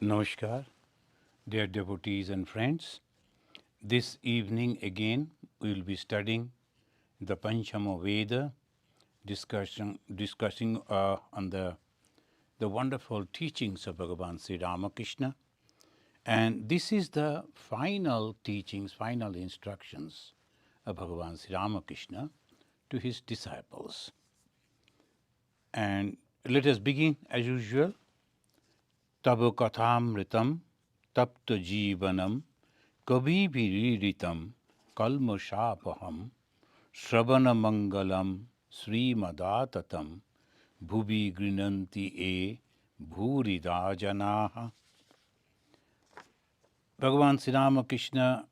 Namaskar, dear devotees and friends. This evening again we will be studying the Panchama Veda, discussing on the wonderful teachings of Bhagavan Sri Ramakrishna. And this is the final teachings, final instructions of Bhagavan Sri Ramakrishna to his disciples. And let us begin as usual. तब कथामृतम तप्त जीवनम कभी विरीडितम कल्मषापहम श्रवण मंगलम श्रीमदाततम भुवि गृह्णन्ति ये भूरिदा जनाः. Bhagavan Sri Ramakrishna,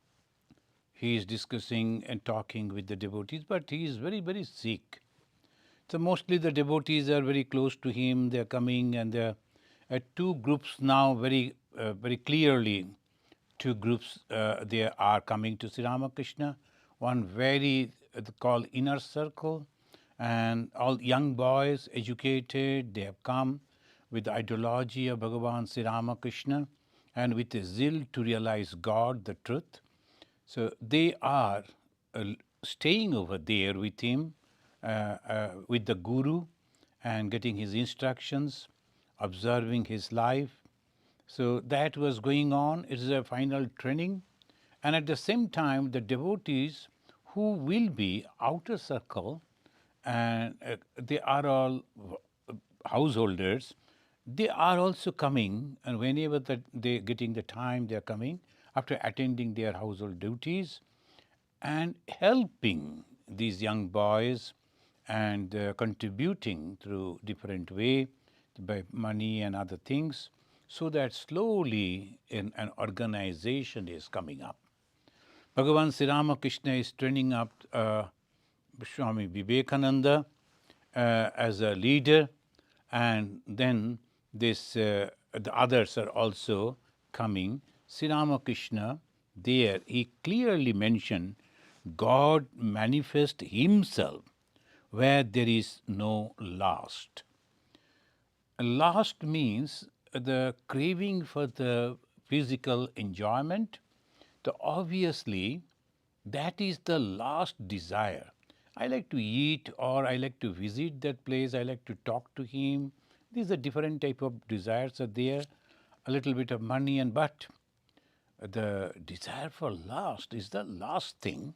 he is discussing and talking with the devotees, but he is very, very sick. So mostly the devotees are very close to him, they are coming and they are two groups now very clearly. Two groups they are coming to Sri Ramakrishna. One very called inner circle, and all young boys, educated, they have come with the ideology of Bhagavan Sri Ramakrishna and with a zeal to realize God, the truth. So they are staying over there with him, with the Guru, and getting his instructions, observing his life. So that was going on. It is a final training. And at the same time, the devotees who will be outer circle, and they are all householders, they are also coming, and whenever they are getting the time, they are coming after attending their household duties and helping these young boys and contributing through different way by money and other things, so that slowly an organization is coming up. Bhagavan Sri Ramakrishna is training up Swami Vivekananda as a leader, and then the others are also coming. Sri Ramakrishna, there he clearly mentioned God manifests himself where there is no lust. Lust means the craving for the physical enjoyment. So obviously, that is the last desire. I like to eat, or I like to visit that place, I like to talk to him. These are different type of desires are there, a little bit of money, and but the desire for lust is the last thing.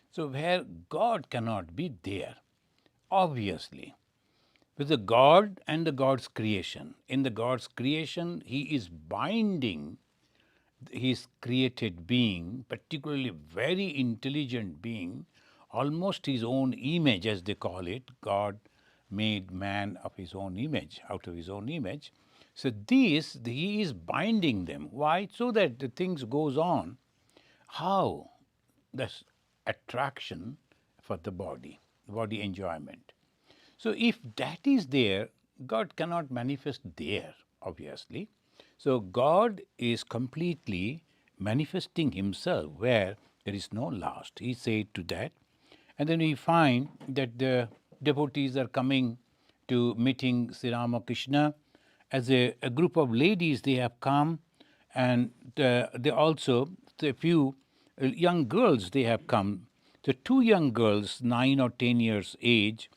So where God cannot be there, obviously. With the God and the God's creation. In the God's creation, he is binding his created being, particularly very intelligent being, almost his own image, as they call it. God made man of his own image, out of his own image. So this, he is binding them. Why? So that the things goes on. How? That's attraction for the body enjoyment. So if that is there, God cannot manifest there, obviously. So God is completely manifesting himself where there is no lust. He said to that. And then we find that the devotees are coming to meeting Sri Ramakrishna. As a group of ladies, they have come, and they also, a few young girls, they have come. The two young girls, 9 or 10 years age,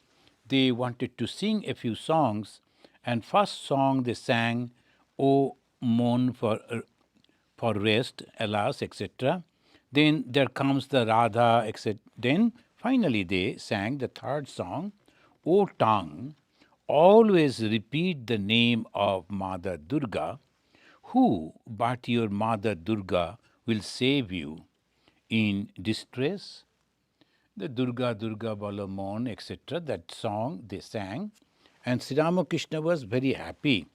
they wanted to sing a few songs, and first song they sang, "O mourn for rest, alas," etc. Then there comes the Radha, etc. Then finally they sang the third song, "O tongue, always repeat the name of Mother Durga. Who but your Mother Durga will save you in distress?" The Durga, Durga, Balamon, etc., that song they sang. And Sri Ramakrishna was very happy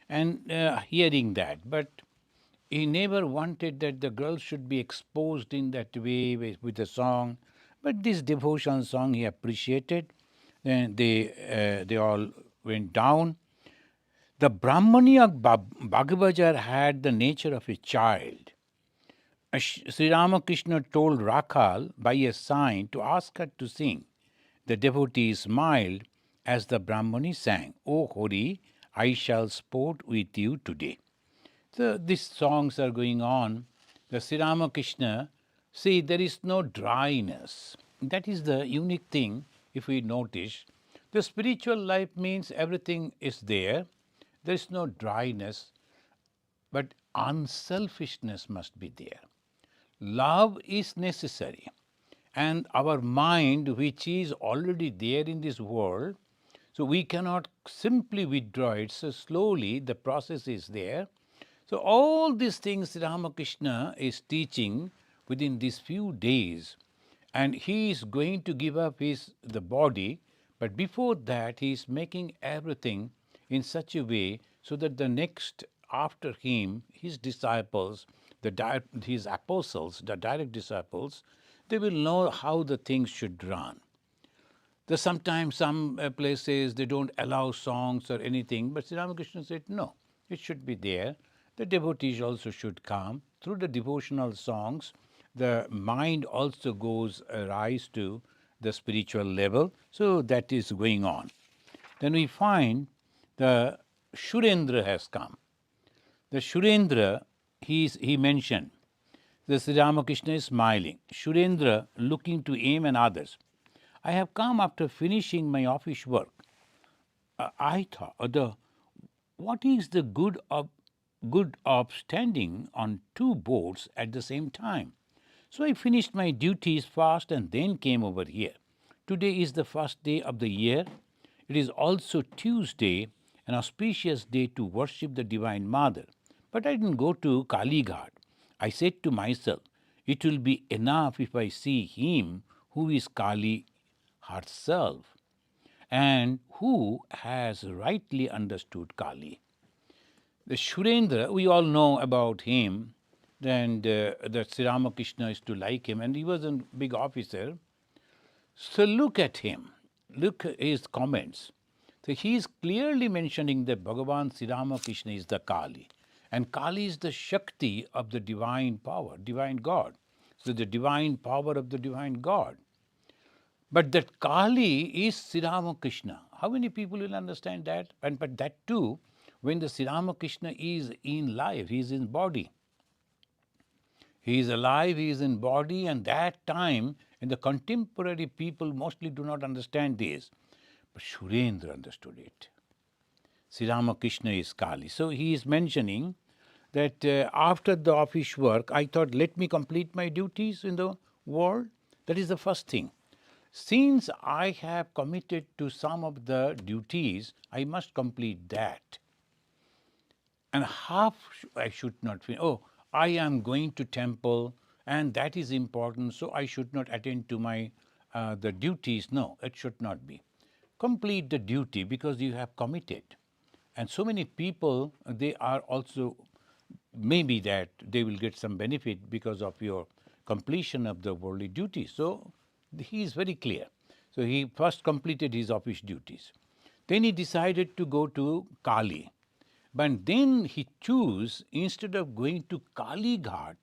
and hearing that. But he never wanted that the girl should be exposed in that way with the song. But this devotion song he appreciated. And they all went down. The Brahmani of Bhagavajar had the nature of a child. Sri Ramakrishna told Rakhal by a sign to ask her to sing. The devotee smiled as the Brahmani sang, "O Hori, I shall sport with you today." So these songs are going on. The Sri Ramakrishna, see, there is no dryness. That is the unique thing, if we notice. The spiritual life means everything is there. There is no dryness, but unselfishness must be there. Love is necessary. And our mind, which is already there in this world, so we cannot simply withdraw it. So slowly the process is there. So all these things Ramakrishna is teaching within these few days, and he is going to give up the body, but before that he is making everything in such a way so that the next after him, his disciples, his apostles, the direct disciples, they will know how the things should run. There's sometimes some places they don't allow songs or anything, but Sri Ramakrishna said no, it should be there. The devotees also should come. Through the devotional songs, the mind also goes rise to the spiritual level. So that is going on. Then we find the Shurendra has come. The Shurendra, he mentioned, the Sri Ramakrishna is smiling. Shurendra looking to him and others. I have come after finishing my office work. I thought, what is the good of standing on two boats at the same time? So I finished my duties fast and then came over here. Today is the first day of the year. It is also Tuesday, an auspicious day to worship the Divine Mother. But I didn't go to Kali Ghat. I said to myself, it will be enough if I see him who is Kali herself and who has rightly understood Kali. The Shurendra, we all know about him, and that Sri Ramakrishna is to like him, and he was a big officer. So look at him, look at his comments. So he is clearly mentioning that Bhagavan Sri Ramakrishna is the Kali, and Kali is the Shakti of the divine power, divine God. So the divine power of the divine God. But that Kali is Sri Ramakrishna. How many people will understand that? But that too, when the Sri Ramakrishna is in life, he is in body. He is alive, he is in body, and that time, and the contemporary people mostly do not understand this. But Shurendra understood it. Sri Ramakrishna is Kali. So he is mentioning that after the office work, I thought, let me complete my duties in the world. That is the first thing. Since I have committed to some of the duties, I must complete that. And half I should not finish. Oh, I am going to temple, and that is important, so I should not attend to my the duties. No, it should not be. Complete the duty because you have committed. And so many people, they are also, maybe that they will get some benefit because of your completion of the worldly duty. So he is very clear. So he first completed his office duties. Then he decided to go to Kali. But then he chose, instead of going to Kali Ghat,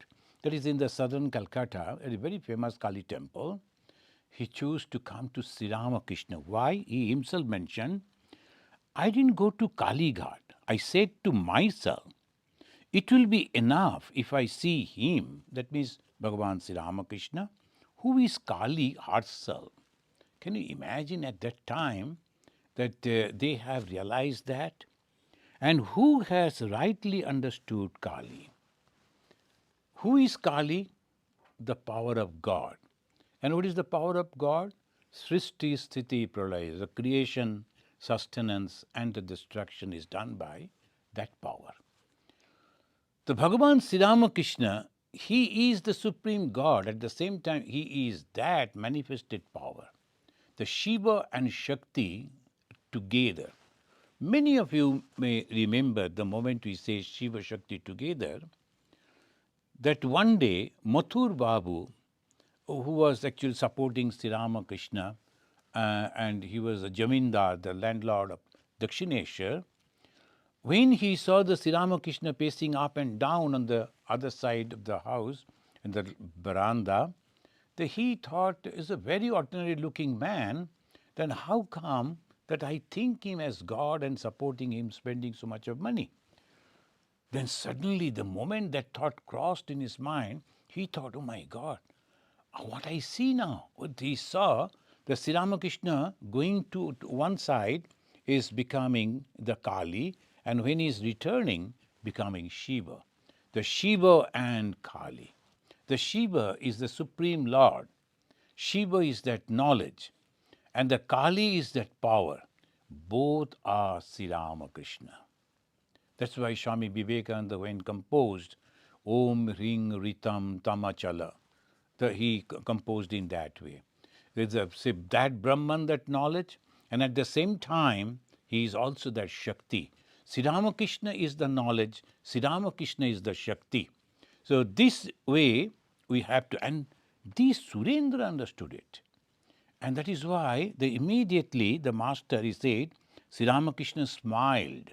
that is in the southern Calcutta, a very famous Kali temple, he chose to come to Sri Ramakrishna. Why? He himself mentioned, I didn't go to Kali Ghat. I said to myself, it will be enough if I see him, that means Bhagavan Sri Ramakrishna, who is Kali herself. Can you imagine at that time that they have realized that? And who has rightly understood Kali? Who is Kali? The power of God. And what is the power of God? Srishti, Sthiti, Pralaya. The creation, sustenance, and the destruction is done by that power. The Bhagavan Sri Ramakrishna, he is the supreme God. At the same time, he is that manifested power. The Shiva and Shakti together. Many of you may remember the moment we say Shiva Shakti together, that one day Mathur Babu, who was actually supporting Sri Ramakrishna, and he was a Jamindar, the landlord of Dakshineshwar, when he saw the Sri Ramakrishna pacing up and down on the other side of the house, in the veranda, that he thought is a very ordinary looking man, then how come that I think him as God and supporting him, spending so much of money? Then suddenly, the moment that thought crossed in his mind, he thought, oh my God, what I see now. What he saw, the Sri Ramakrishna going to one side is becoming the Kali, and when he is returning, becoming Shiva. The Shiva and Kali. The Shiva is the Supreme Lord. Shiva is that knowledge, and the Kali is that power. Both are Sri Ramakrishna. That's why Swami Vivekananda, when composed Om Ring Ritam Tamachala, he composed in that way. There's that Brahman, that knowledge, and at the same time, he is also that Shakti. Sri Ramakrishna is the knowledge, Sri Ramakrishna is the Shakti. So this way we have to, and this Surendra understood it. And that is why immediately the master, he said, Sri Ramakrishna smiled.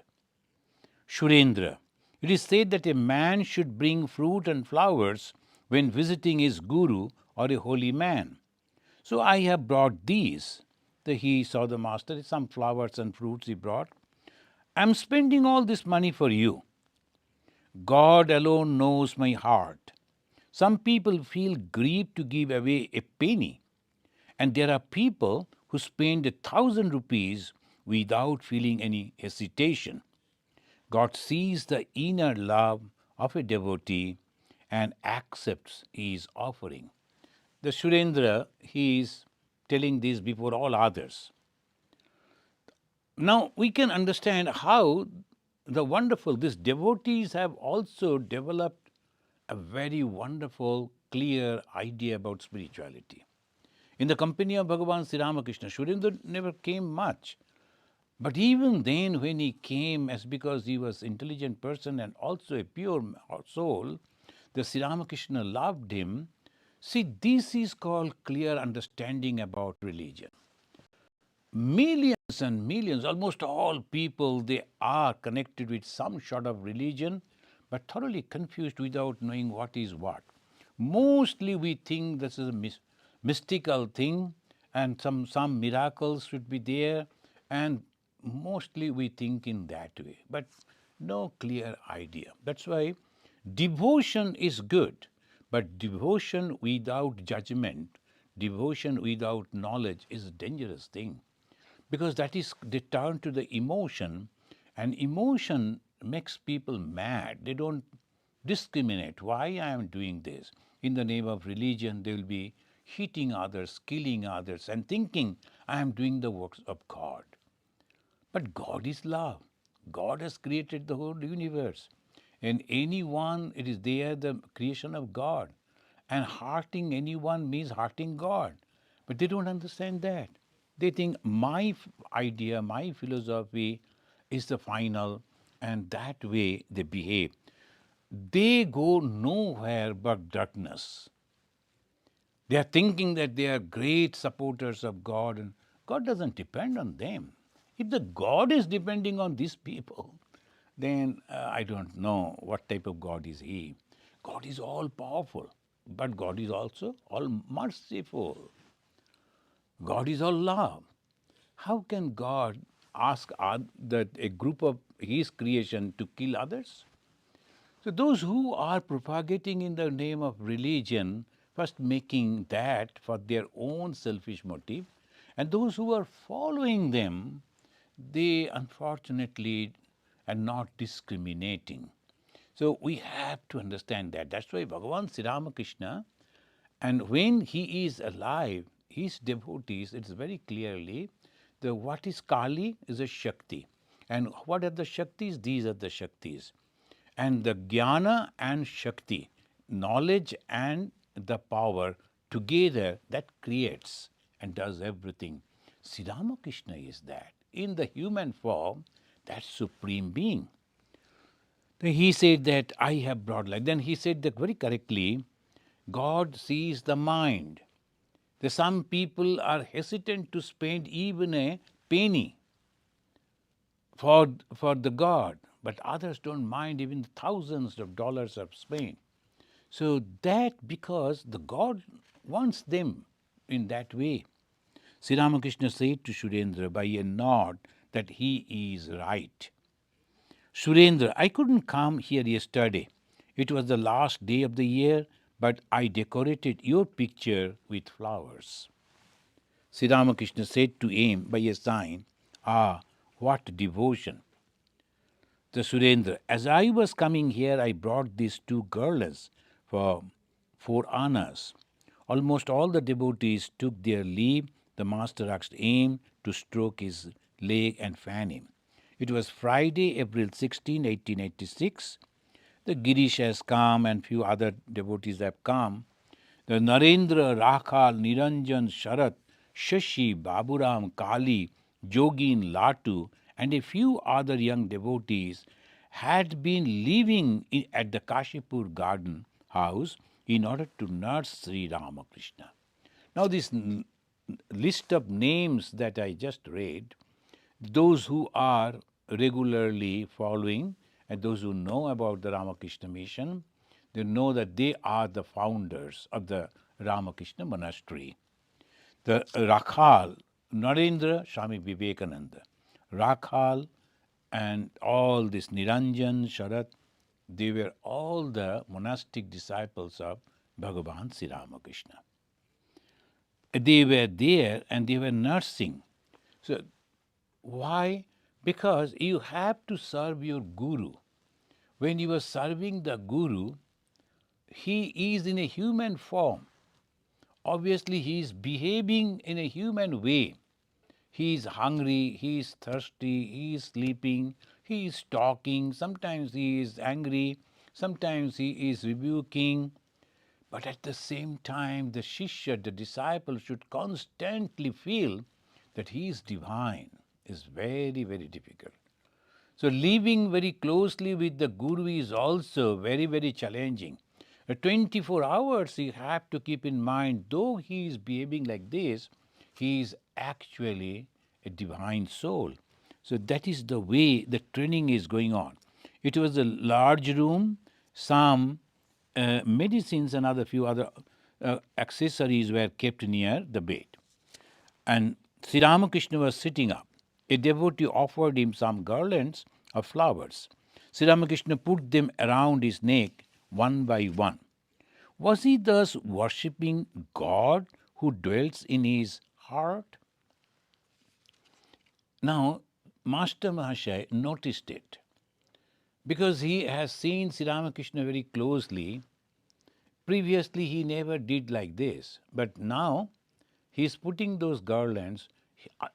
Surendra, it is said that a man should bring fruit and flowers when visiting his guru or a holy man. So I have brought these. He saw the master, some flowers and fruits he brought. I am spending all this money for you. God alone knows my heart. Some people feel grieved to give away a penny, and there are people who spend 1,000 rupees without feeling any hesitation. God sees the inner love of a devotee and accepts his offering. The Surendra, he is telling this before all others. Now we can understand how these devotees have also developed a very wonderful, clear idea about spirituality. In the company of Bhagavan Sri Ramakrishna, Surendra never came much. But even then, when he came, as because he was an intelligent person and also a pure soul, the Sri Ramakrishna loved him. See, this is called clear understanding about religion. Millions and millions, almost all people, they are connected with some sort of religion, but thoroughly confused without knowing what is what. Mostly we think this is a mystical thing, and some miracles should be there, and mostly we think in that way, but no clear idea. That's why devotion is good, but devotion without judgment, devotion without knowledge is a dangerous thing, because that is they turn to the emotion, and emotion makes people mad. They don't discriminate. Why I am doing this? In the name of religion, they will be hitting others, killing others, and thinking I am doing the works of God. But God is love. God has created the whole universe. And anyone, it is there the creation of God. And hurting anyone means hurting God. But they don't understand that. They think my idea, my philosophy is the final, and that way they behave. They go nowhere but darkness. They are thinking that they are great supporters of God, and God doesn't depend on them. If the God is depending on these people, then I don't know what type of God is He. God is all powerful, but God is also all merciful. God is all love. How can God ask that a group of His creation to kill others? So those who are propagating in the name of religion, first making that for their own selfish motive, and those who are following them, they unfortunately are not discriminating. So we have to understand that. That's why Bhagavan Sri Ramakrishna, and when he is alive, his devotees, it's very clearly, what is Kali is a Shakti. And what are the Shaktis? These are the Shaktis. And the Jnana and Shakti, knowledge and the power together, that creates and does everything. Sri Ramakrishna is that. In the human form, that supreme being. Then he said that I have brought life. Then he said that very correctly, God sees the mind. Some people are hesitant to spend even a penny for the God, but others don't mind even thousands of dollars of spent. So that because the God wants them in that way. Sri Ramakrishna said to Surendra by a nod that he is right. Surendra, I couldn't come here yesterday. It was the last day of the year, but I decorated your picture with flowers. Sri Ramakrishna said to him by a sign, "Ah, what devotion!" The Surendra, as I was coming here, I brought these two girls for annas. Almost all the devotees took their leave. The master asked him to stroke his leg and fan him. It was Friday, April 16, 1886. The Girish has come and few other devotees have come. The Narendra, Rakhal, Niranjan, Sharat, Shashi, Baburam, Kali, Jogin, Latu, and a few other young devotees had been living at the Kashipur garden house in order to nurse Sri Ramakrishna. Now, this list of names that I just read, those who are regularly following and those who know about the Ramakrishna mission, they know that they are the founders of the Ramakrishna monastery. The Rakhal, Narendra, Swami Vivekananda, Rakhal, and all this Niranjan, Sharat, they were all the monastic disciples of Bhagavan Sri Ramakrishna. They were there and they were nursing. So, why? Because you have to serve your Guru. When you are serving the Guru, he is in a human form. Obviously, he is behaving in a human way. He is hungry, he is thirsty, he is sleeping, he is talking, sometimes he is angry, sometimes he is rebuking. But at the same time, the Shishya, the disciple, should constantly feel that he is divine. Is very, very difficult. So living very closely with the Guru is also very, very challenging. 24 hours you have to keep in mind, though he is behaving like this, he is actually a divine soul. So that is the way the training is going on. It was a large room, some medicines and other few other accessories were kept near the bed. And Sri Ramakrishna was sitting up. A devotee offered him some garlands of flowers. Sri Ramakrishna put them around his neck one by one. Was he thus worshipping God who dwells in his heart? Now, Master Mahashaya noticed it because he has seen Sri Ramakrishna very closely. Previously, he never did like this, but now he is putting those garlands.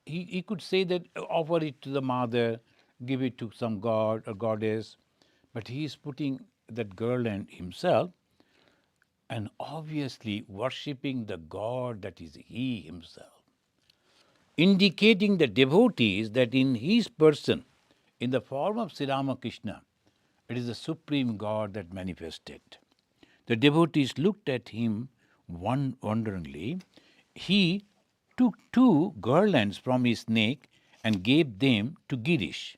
He could say that offer it to the mother, give it to some god or goddess, but he is putting that garland himself and obviously worshipping the God that is he himself, indicating the devotees that in his person, in the form of Sri Ramakrishna, it is the supreme God that manifested. The devotees looked at him wonderingly. He took two garlands from his neck and gave them to Girish.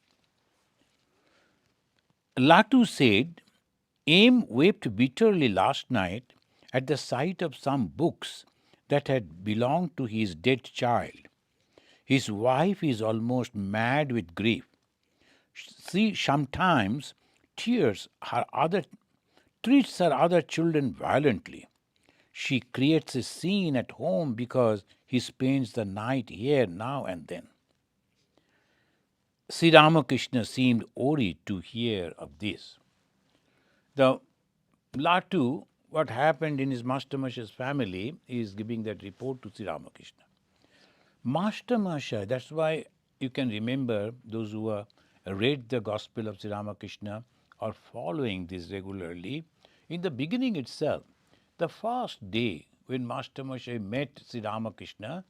Latu said, Aim wept bitterly last night at the sight of some books that had belonged to his dead child. His wife is almost mad with grief. She sometimes treats her other children violently. She creates a scene at home because he spends the night here now and then. Sri Ramakrishna seemed worried to hear of this. The Latu, what happened in his Master Mahashaya's family, is giving that report to Sri Ramakrishna. Master Mahashaya, that's why you can remember those who have read the Gospel of Sri Ramakrishna or following this regularly. In the beginning itself, the first day when Master Mahashaya met Sri Ramakrishna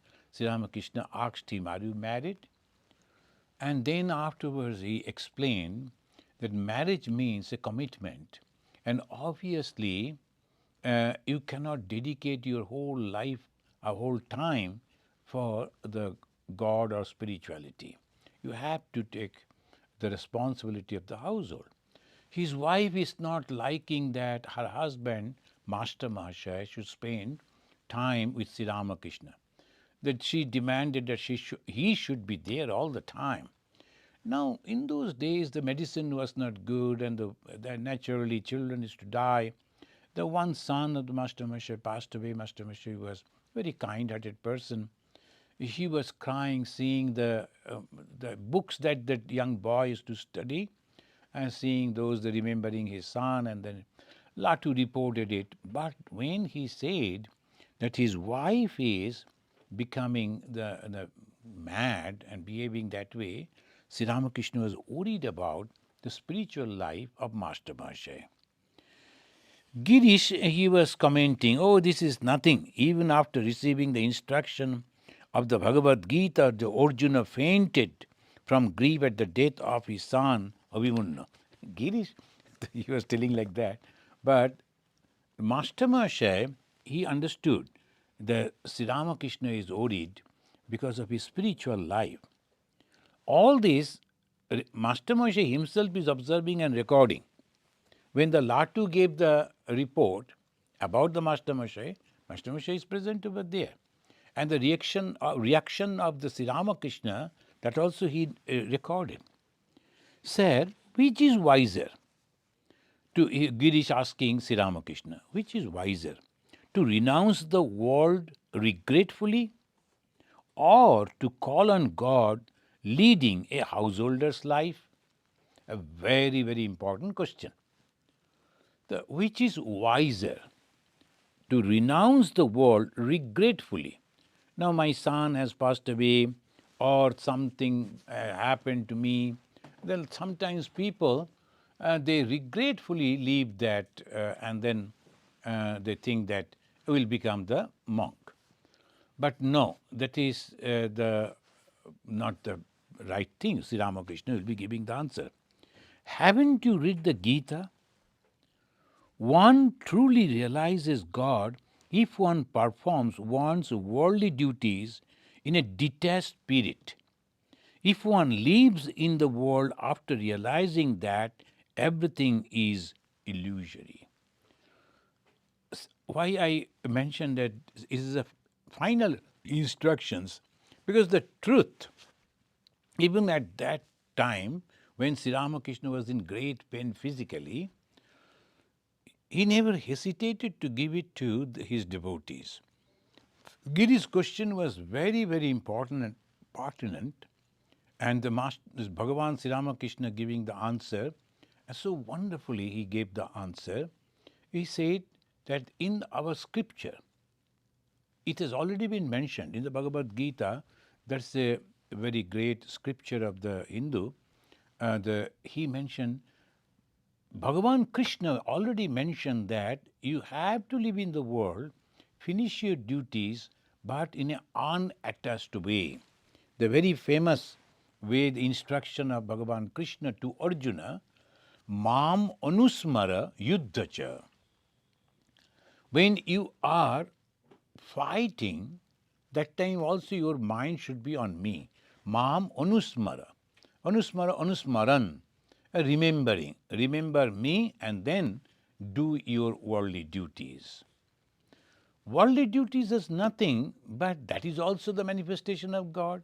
asked him, Are you married? And then afterwards he explained that marriage means a commitment. And obviously, you cannot dedicate your whole life, a whole time for the God or spirituality. You have to take the responsibility of the household. His wife is not liking that her husband, Master Mahashaya, should spend time with Sri Ramakrishna. That she demanded that he should be there all the time. Now, in those days, the medicine was not good, and the naturally children used to die. The one son of the Master Moshe passed away. Master Moshe was a very kind-hearted person. He was crying, seeing the books that that young boy used to study, and seeing those, the remembering his son, and then Latu reported it. But when he said that his wife is becoming the mad and behaving that way, Sri Ramakrishna was worried about the spiritual life of Master Moshe. Girish, he was commenting, oh, this is nothing. Even after receiving the instruction of the Bhagavad Gita, the Arjuna fainted from grief at the death of his son, Abhimanyu. Girish, he was telling like that. But Master Moshe, he understood that Sri Ramakrishna is worried because of his spiritual life. All this, Master Moshe himself is observing and recording. When the Latu gave the report about the Master Moshe is present over there. And the reaction of the Sri Ramakrishna, that also he recorded. Sir, which is wiser? To Girish asking Sri Ramakrishna, which is wiser? To renounce the world regretfully, or to call on God leading a householder's life? A very, very important question. Which is wiser? To renounce the world regretfully. Now my son has passed away, or something happened to me. Then sometimes people, they regretfully leave that, and then they think that will become the monk. But no, that is not the right thing. Sri Ramakrishna will be giving the answer. Haven't you read the Gita? One truly realizes God if one performs one's worldly duties in a detached spirit. If one lives in the world after realizing that everything is illusory. Why I mentioned that is the final instructions, because the truth, even at that time when Sri Ramakrishna was in great pain physically, he never hesitated to give it to his devotees. Giri's question was very, very important and pertinent, and the Master, Bhagavan Sri Ramakrishna giving the answer, and so wonderfully he gave the answer. He said that in our scripture, it has already been mentioned in the Bhagavad Gita. That's a very great scripture of the Hindu. He mentioned, Bhagavan Krishna already mentioned that you have to live in the world, finish your duties, but in an unattached way. The very famous way, the instruction of Bhagavan Krishna to Arjuna, Mam Anusmara Yuddhacha. When you are fighting, that time also your mind should be on me. Mam Anusmara. Anusmara, Anusmaran. Remembering. Remember me and then do your worldly duties. Worldly duties is nothing, but that is also the manifestation of God.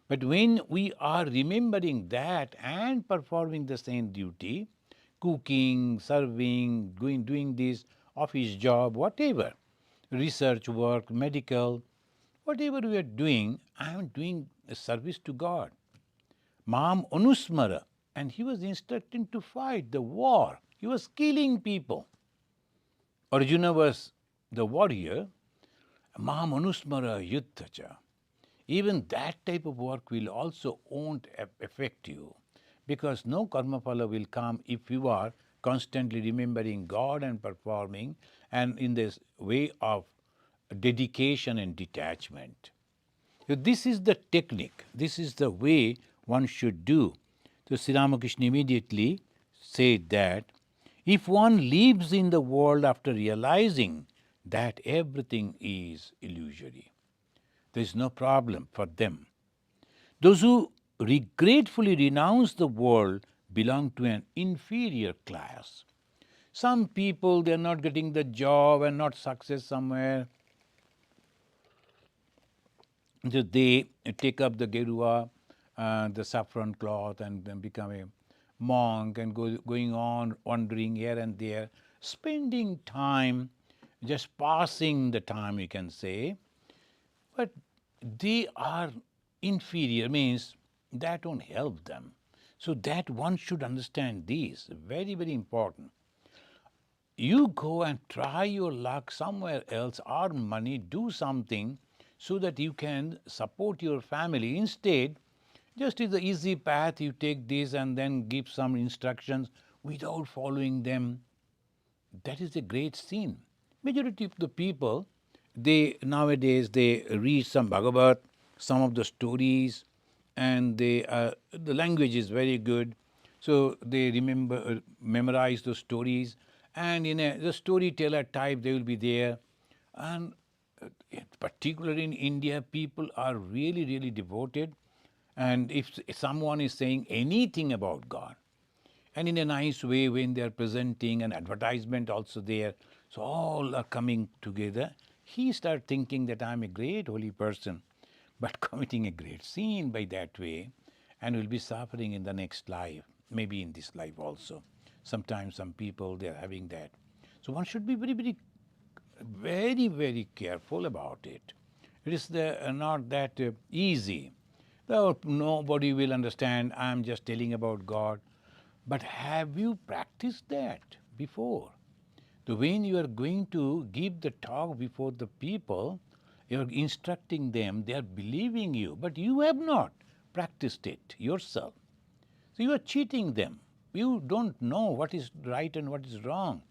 But when we are remembering that and performing the same duty, cooking, serving, doing this, office job, whatever, research work, medical, whatever we are doing, I am doing a service to God. Mam Anusmara, and he was instructing to fight the war. He was killing people. Arjuna was the warrior. Mam Anusmara Yuddhacha. Even that type of work will also won't affect you, because no karma phala will come if you are constantly remembering God and performing, and in this way of dedication and detachment. So this is the technique, this is the way one should do. So Sri Ramakrishna immediately said that if one lives in the world after realizing that everything is illusory, there is no problem for them. Those who regretfully renounce the world belong to an inferior class. Some people, they are not getting the job and not success somewhere. So they take up the Gerua the saffron cloth and then become a monk and going on wandering here and there, spending time, just passing the time, you can say. But they are inferior, means that won't help them. So that one should understand this, very, very important. You go and try your luck somewhere else, earn money, do something so that you can support your family. Instead, just is the easy path, you take this and then give some instructions without following them. That is a great sin. Majority of the people, they nowadays they read some Bhagavat, some of the stories, and the language is very good, so they memorize the stories, and in the storyteller type they will be there, and particularly in India, people are really, really devoted, and if someone is saying anything about God, and in a nice way when they are presenting an advertisement also there, so all are coming together, he start thinking that I am a great holy person, but committing a great sin by that way, and will be suffering in the next life, maybe in this life also. Sometimes some people they are having that. So one should be very, very, very, very careful about it. It is not that easy. Though nobody will understand, I am just telling about God. But have you practiced that before? So when you are going to give the talk before the people, you are instructing them, they are believing you, but you have not practiced it yourself. So you are cheating them. You don't know what is right and what is wrong.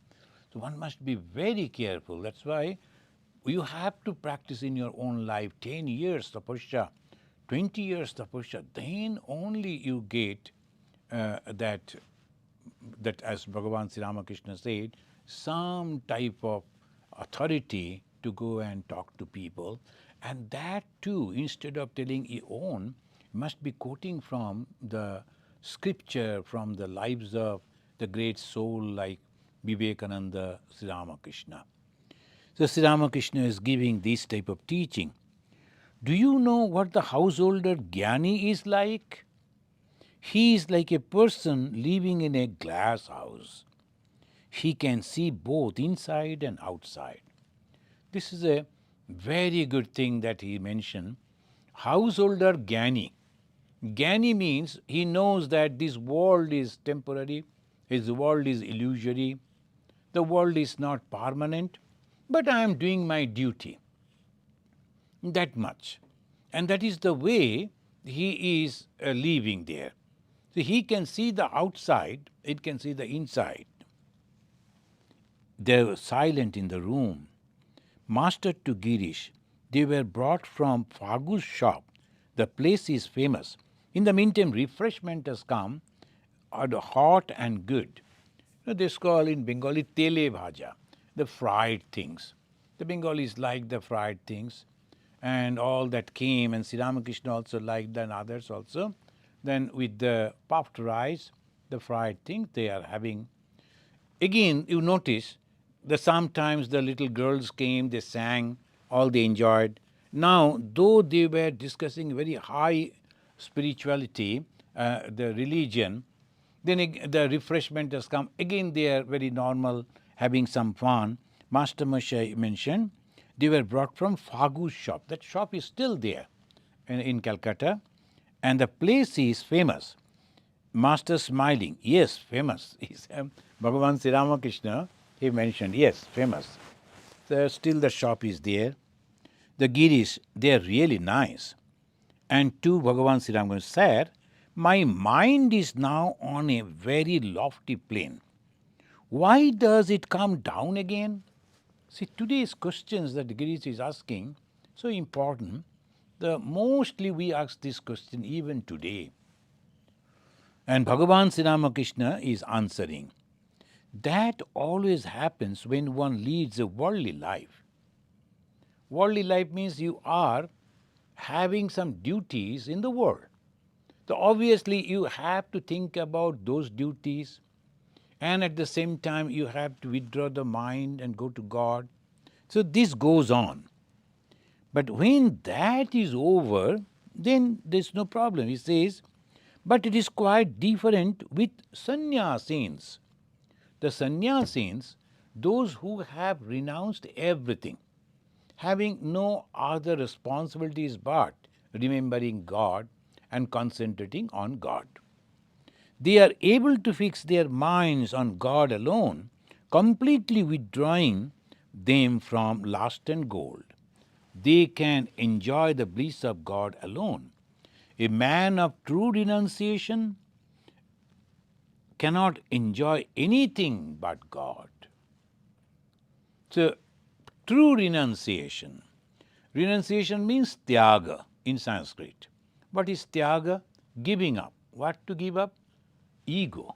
So one must be very careful. That's why you have to practice in your own life 10 years tapasya, 20 years tapasya, then only you get that as Bhagavan Sri Ramakrishna said, some type of authority to go and talk to people, and that too, instead of telling your own, must be quoting from the scripture, from the lives of the great soul like Vivekananda, Sri Ramakrishna. So Sri Ramakrishna is giving this type of teaching. Do you know what the householder Jnani is like? He is like a person living in a glass house. He can see both inside and outside. This is a very good thing that he mentioned. Householder Jnani. Jnani means he knows that this world is temporary, his world is illusory, the world is not permanent, but I am doing my duty. That much. And that is the way he is living there. So he can see the outside, it can see the inside. They were silent in the room. Master to Girish, they were brought from Fagu's shop. The place is famous. In the meantime, refreshment has come, hot and good. This call in Bengali tele bhaja, the fried things. The Bengalis like the fried things, and all that came, and Sri Ramakrishna also liked, and others also. Then with the puffed rice, the fried things they are having. Again, you notice that sometimes the little girls came, they sang, all they enjoyed. Now, though they were discussing very high spirituality, the religion, then the refreshment has come. Again, they are very normal, having some fun. Master Moshe mentioned they were brought from Fagu's shop. That shop is still there in Calcutta, and the place is famous. Master smiling, yes, famous. Bhagavan Sri Ramakrishna, he mentioned, yes, famous. So still the shop is there. The giris, they are really nice. And to Bhagavan Sri Ramakrishna said, my mind is now on a very lofty plane. Why does it come down again? See, today's questions that Girish is asking, so important. Mostly we ask this question even today. And Bhagavan Sri Ramakrishna is answering. That always happens when one leads a worldly life. Worldly life means you are having some duties in the world. So obviously you have to think about those duties, and at the same time you have to withdraw the mind and go to God. So this goes on. But when that is over, then there's no problem. He says, but it is quite different with sannyasins. The sannyasins, those who have renounced everything, having no other responsibilities but remembering God and concentrating on God. They are able to fix their minds on God alone, completely withdrawing them from lust and gold. They can enjoy the bliss of God alone. A man of true renunciation cannot enjoy anything but God. So, true renunciation. Renunciation means tyaga in Sanskrit. What is tyaga? Giving up. What to give up? Ego.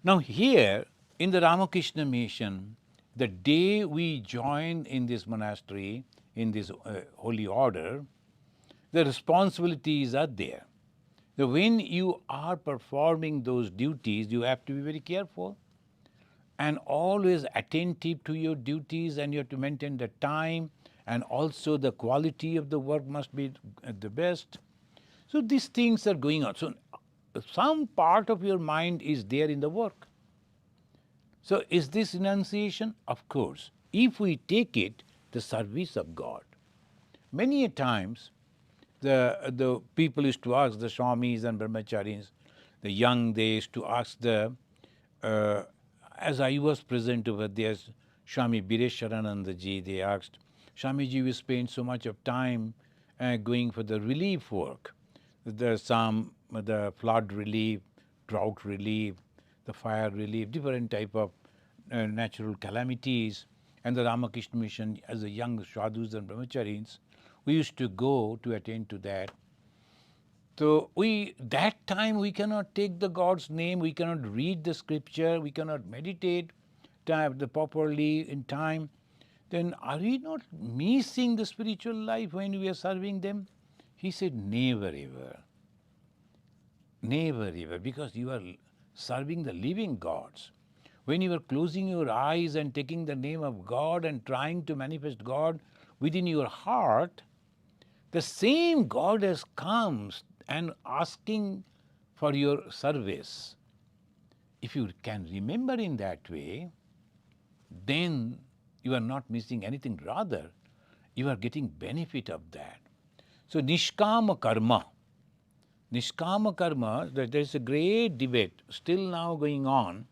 Now, here in the Ramakrishna mission, the day we join in this monastery, in this holy order, the responsibilities are there. So when you are performing those duties, you have to be very careful and always attentive to your duties, and you have to maintain the time, and also the quality of the work must be at the best. So these things are going on. So some part of your mind is there in the work. So is this renunciation? Of course. If we take it, the service of God. Many a times the people used to ask, the Swamis and Brahmacharis, the young, they used to ask as I was present over there, Swami Bireshwarananda ji, they asked, Swamiji, we spend so much of time going for the relief work, the flood relief, drought relief, the fire relief, different type of natural calamities. And the Ramakrishna mission, as a young sadhus and brahmacharis, we used to go to attend to that. So that time we cannot take the God's name, we cannot read the scripture, we cannot meditate properly in time. Then are we not missing the spiritual life when we are serving them? He said, never ever. Never ever, because you are serving the living gods. When you are closing your eyes and taking the name of God and trying to manifest God within your heart, the same Goddess comes and asking for your service. If you can remember in that way, then you are not missing anything. Rather, you are getting benefit of that. So, nishkama karma. Nishkama karma, there is a great debate still now going on.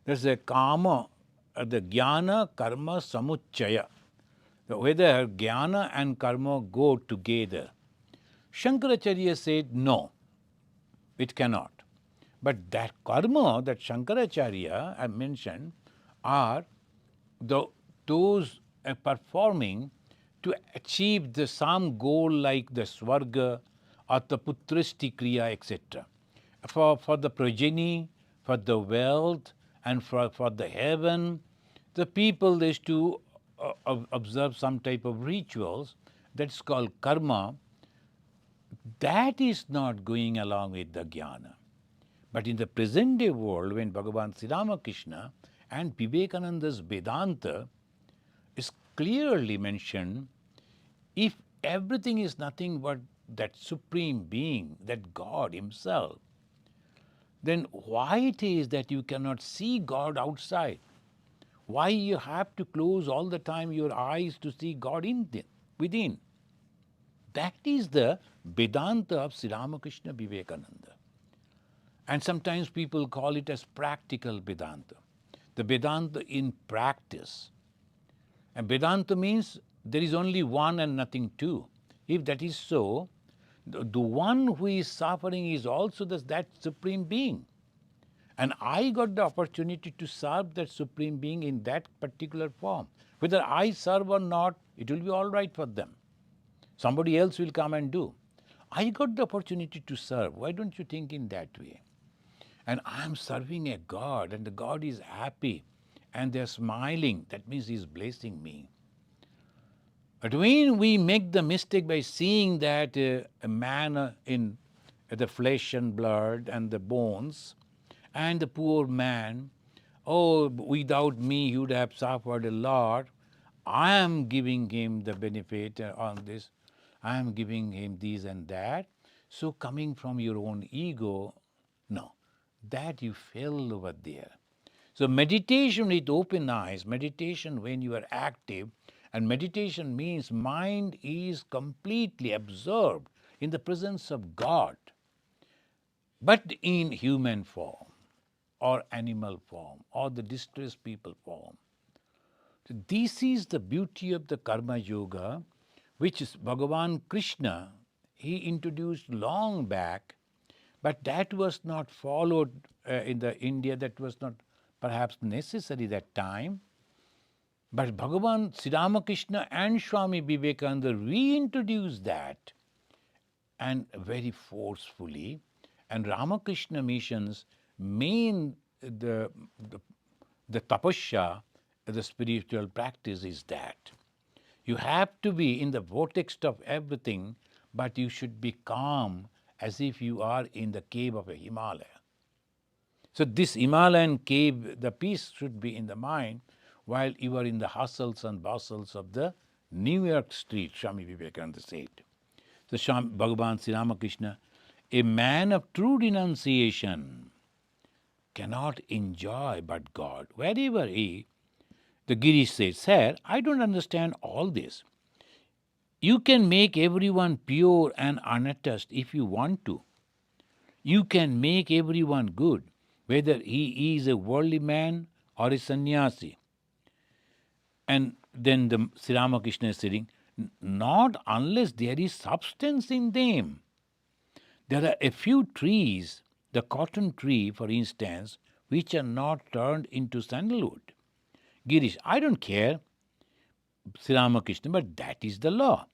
There is a karma, the jnana karma samuchaya. Whether jnana and karma go together. Shankaracharya said no, it cannot. But that karma that Shankaracharya I mentioned are those performing to achieve some goal like the swarga or the putristi kriya, etc. For the progeny, for the wealth, and for the heaven, the people they used to observe some type of rituals that's called karma. That is not going along with the jnana. But in the present day world, when Bhagavan Sri Ramakrishna and Vivekananda's Vedanta is clearly mentioned, if everything is nothing but that supreme being, that God himself, then why it is that you cannot see God outside? Why you have to close all the time your eyes to see God within? That is the Vedanta of Sri Ramakrishna Vivekananda. And sometimes people call it as practical Vedanta. The Vedanta in practice. And Vedanta means there is only one and nothing two. If that is so, the one who is suffering is also that supreme being. And I got the opportunity to serve that supreme being in that particular form. Whether I serve or not, it will be all right for them. Somebody else will come and do. I got the opportunity to serve. Why don't you think in that way? And I am serving a God, and the God is happy, and they're smiling. That means He's blessing me. But when we make the mistake by seeing that a man in the flesh and blood and the bones, and the poor man, oh, without me he would have suffered a lot, I am giving him the benefit on this. I am giving him this and that. So coming from your own ego, no, that you fell over there. So meditation with open eyes, meditation when you are active, and meditation means mind is completely absorbed in the presence of God, but in human form or animal form or the distressed people form. So this is the beauty of the Karma Yoga, which is Bhagavan Krishna, he introduced long back, but that was not followed in the India, that was not perhaps necessary that time. But Bhagavan Sri Ramakrishna and Swami Vivekananda reintroduced that, and very forcefully. And Ramakrishna missions main the tapasya, the spiritual practice is that you have to be in the vortex of everything, but you should be calm as if you are in the cave of a Himalaya. So this Himalayan cave, the peace should be in the mind while you are in the hustles and bustles of the New York street, Swami Vivekananda said. So Bhagavan Sri Ramakrishna, a man of true renunciation cannot enjoy but God. Wherever he, the Girish says, Sir, I don't understand all this. You can make everyone pure and unattached if you want to. You can make everyone good, whether he is a worldly man or a sannyasi. And then the Sri Ramakrishna is saying, not unless there is substance in them. There are a few trees, the cotton tree, for instance, which are not turned into sandalwood. Girish, I don't care, Sri Ramakrishna, but that is the law.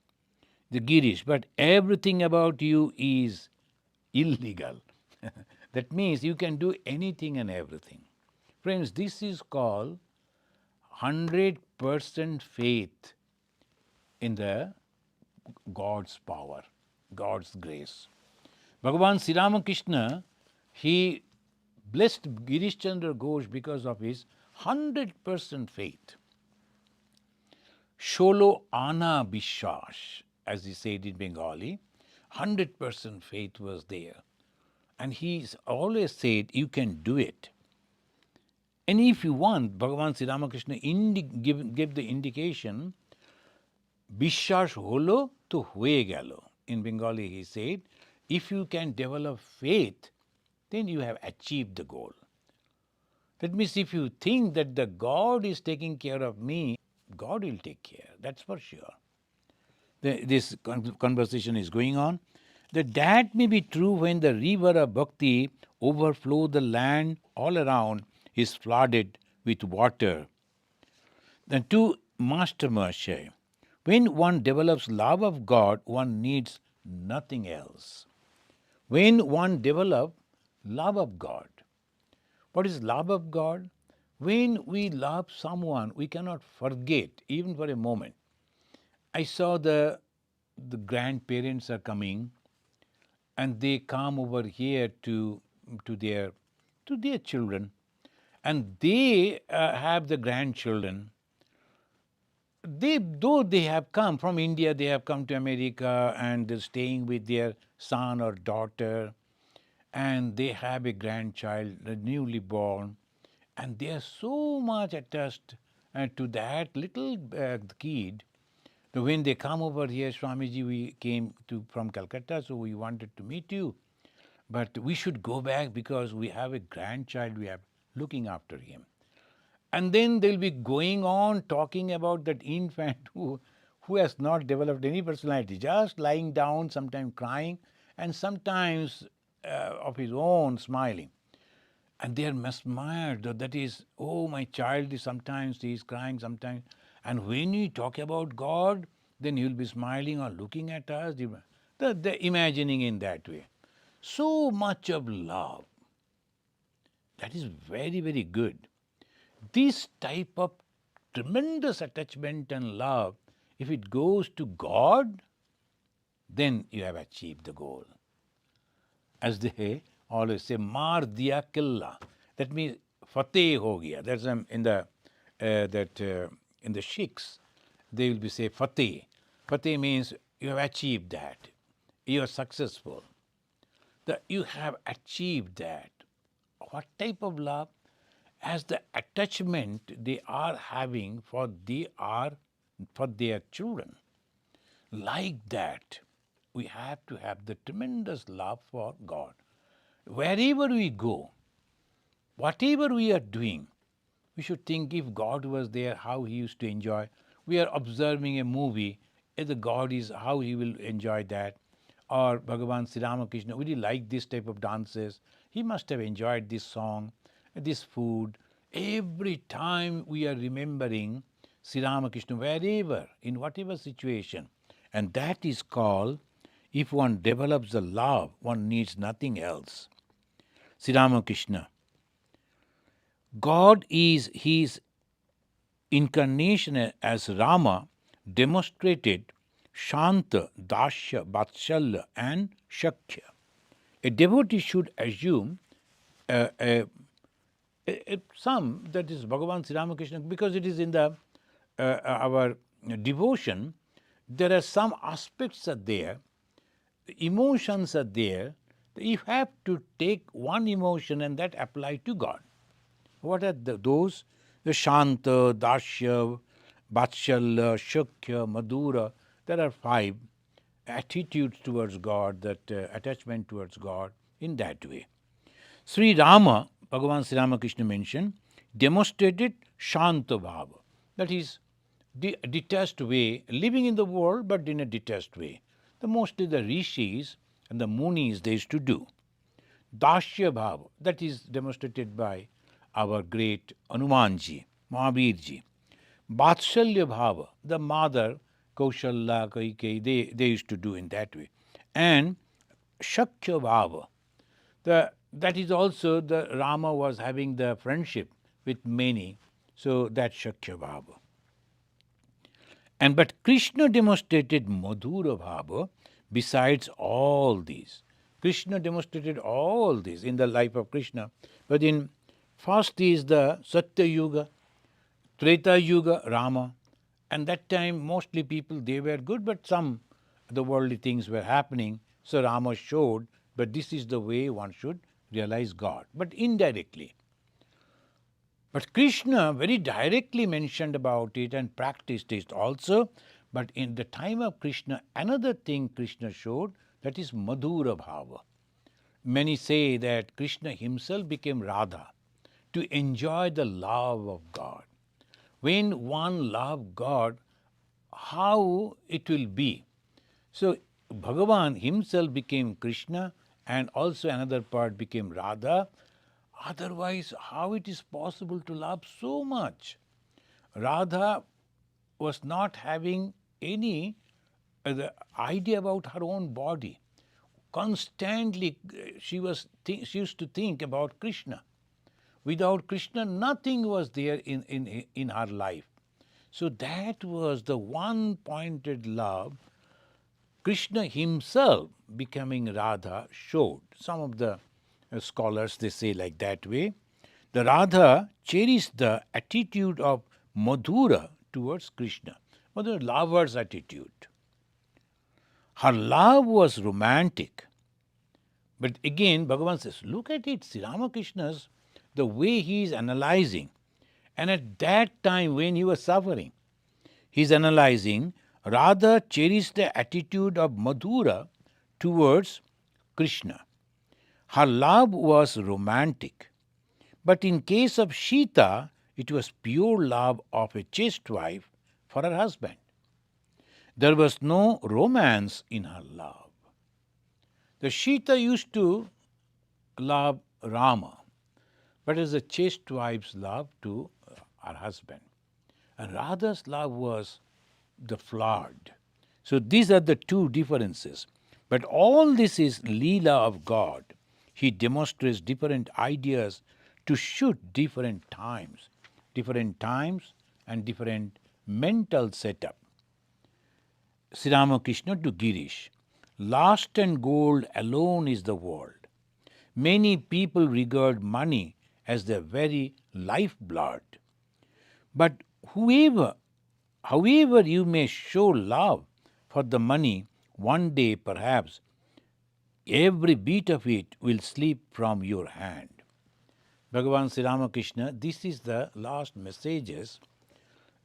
The Girish, but everything about you is illegal. That means you can do anything and everything. Friends, this is called 100% faith in the God's power, God's grace. Bhagavan Sri Ramakrishna, he blessed Girish Chandra Ghosh because of his 100% faith. Sholo ana bishwash, as he said in Bengali, 100% faith was there. And he's always said, you can do it. And if you want, Bhagavan Sri Ramakrishna gave the indication, Bishwash holo to hue gelo. In Bengali he said, if you can develop faith, then you have achieved the goal. That means if you think that the God is taking care of me, God will take care, that's for sure. This conversation is going on. That may be true when the river of bhakti overflow the land all around is flooded with water. Then to Master Mahashay, when one develops love of God, one needs nothing else. When one develops love of God, what is love of God? When we love someone, we cannot forget, even for a moment. I saw the grandparents are coming, and they come over here to their children, and they have the grandchildren. Though they have come from India, they have come to America, and they're staying with their son or daughter, and they have a grandchild, newly born, and they are so much attached to that little kid. So when they come over here, Swamiji, we came from Calcutta, so we wanted to meet you. But we should go back because we have a grandchild, we are looking after him. And then they'll be going on talking about that infant who has not developed any personality, just lying down, sometimes crying, and sometimes of his own smiling. And they are mesmerized. That is, oh, my child is sometimes he is crying, sometimes. And when we talk about God, then he will be smiling or looking at us, the imagining in that way. So much of love. That is very, very good. This type of tremendous attachment and love, if it goes to God, then you have achieved the goal. As they always say, Mar diya killa. That means fateh ho gaya. That's in the Sikhs, they will be say fateh. Fateh means You have achieved that. You are successful. You have achieved that. What type of love? As the attachment they are having for their children. Like that, we have to have the tremendous love for God. Wherever we go, whatever we are doing, we should think if God was there, how he used to enjoy. We are observing a movie, if the God is, how he will enjoy that. Or Bhagavan Sri Ramakrishna, would he like this type of dances? He must have enjoyed this song, this food. Every time we are remembering Sri Ramakrishna, wherever, in whatever situation. And that is called, if one develops the love, one needs nothing else. Sri Ramakrishna, God is his incarnation as Rama demonstrated Shanta, Dasya, Vatsalya, and Shakya. A devotee should assume some, that is Bhagavan Sri Ramakrishna, because it is in the our devotion, there are some aspects are there, emotions are there. You have to take one emotion and that apply to God. What are those? The Shanta, Dasya, Vatsalya, Shakya, Madhura. There are 5 attitudes towards God, that attachment towards God in that way. Sri Rama, Bhagavan Sri Ramakrishna mentioned, demonstrated Shanta Bhava. That is, detached way, living in the world but in a detached way. Mostly the rishis and the munis they used to do. Dasya Bhava, that is demonstrated by our great Hanumanji, Mahavirji. Vatsalya Bhava, the mother, Kaushalya, Kaikeyi, they used to do in that way. And Shakya Bhava, that is also the Rama was having the friendship with many, so that Shakya Bhava. But Krishna demonstrated Madhura Bhava besides all these. Krishna demonstrated all these in the life of Krishna. But in first is the Satya Yuga, Treta Yuga, Rama. And that time mostly people, they were good, but some the worldly things were happening. So Rama showed, but this is the way one should realize God, but indirectly. But Krishna very directly mentioned about it and practiced it also. But in the time of Krishna, another thing Krishna showed, that is Madhura Bhava. Many say that Krishna himself became Radha to enjoy the love of God. When one loves God, how it will be. So Bhagavan himself became Krishna and also another part became Radha. Otherwise, how it is possible to love so much? Radha was not having any the idea about her own body. Constantly she used to think about Krishna. Without Krishna, nothing was there in her life. So that was the one-pointed love Krishna himself becoming Radha showed. Some of the scholars, they say like that way. The Radha cherished the attitude of Madhura towards Krishna, Madhura lover's attitude. Her love was romantic. But again, Bhagavan says, look at it, Sri Ramakrishna's, the way he is analyzing. And at that time when he was suffering, he is analyzing, Radha cherished the attitude of Madhura towards Krishna. Her love was romantic. But in case of Sita, it was pure love of a chaste wife for her husband. There was no romance in her love. The Sita used to love Rama, but as a chaste wife's love to her husband. And Radha's love was the flawed. So these are the two differences. But all this is Leela of God. He demonstrates different ideas to suit different times and different mental setup. Sri Ramakrishna to Girish. Lust and gold alone is the world. Many people regard money as their very lifeblood. But however you may show love, for the money, one day perhaps every bit of it will slip from your hand. Bhagavan Sri Ramakrishna, this is the last messages.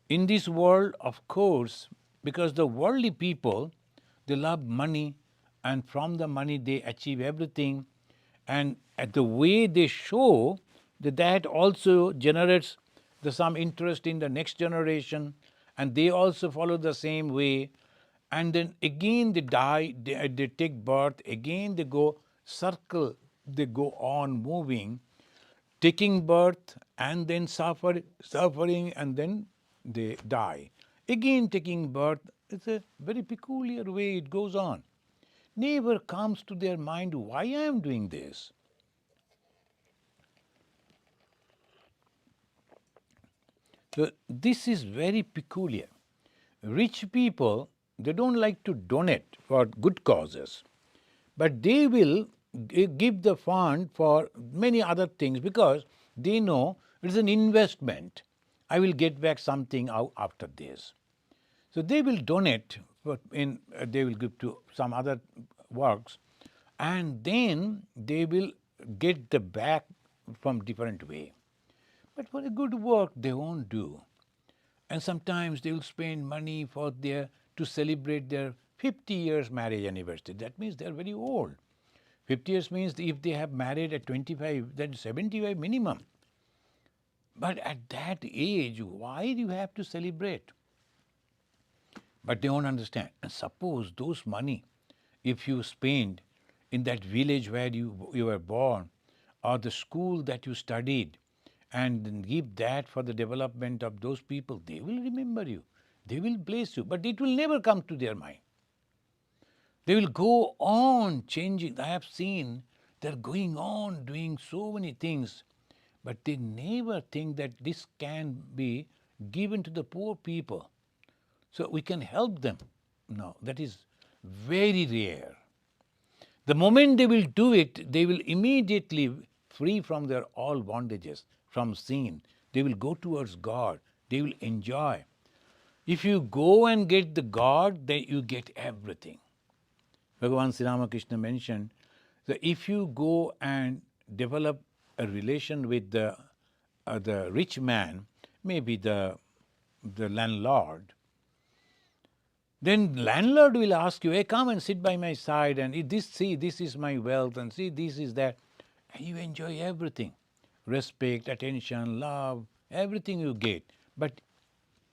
In this world, of course, because the worldly people, they love money, and from the money they achieve everything, and at the way they show that also generates some interest in the next generation, and they also follow the same way, and then again they die, they take birth, again they go circle, they go on moving, taking birth and then suffering, and then they die. Again taking birth, it's a very peculiar way it goes on. Never comes to their mind why I am doing this. So this is very peculiar. Rich people, they don't like to donate for good causes, but they will give the fund for many other things because they know it's an investment. I will get back something out after this. So they will donate, they will give to some other works, and then they will get the back from different way. But for a good work, they won't do. And sometimes they will spend money for to celebrate their 50 years marriage anniversary. That means they are very old. 50 years means if they have married at 25, then 75 minimum. But at that age, why do you have to celebrate? But they don't understand. And suppose those money, if you spend in that village where you were born, or the school that you studied, and give that for the development of those people, they will remember you. They will bless you. But it will never come to their mind. They will go on changing. I have seen they're going on doing so many things, but they never think that this can be given to the poor people, so we can help them. No, that is very rare. The moment they will do it, they will immediately free from their all bondages, from sin. They will go towards God. They will enjoy. If you go and get the God, then you get everything. Bhagavan Sri Ramakrishna mentioned that if you go and develop a relation with the rich man, maybe the landlord, then landlord will ask you, hey, come and sit by my side, and see, this is my wealth, and see, this is that. And you enjoy everything. Respect, attention, love, everything you get. But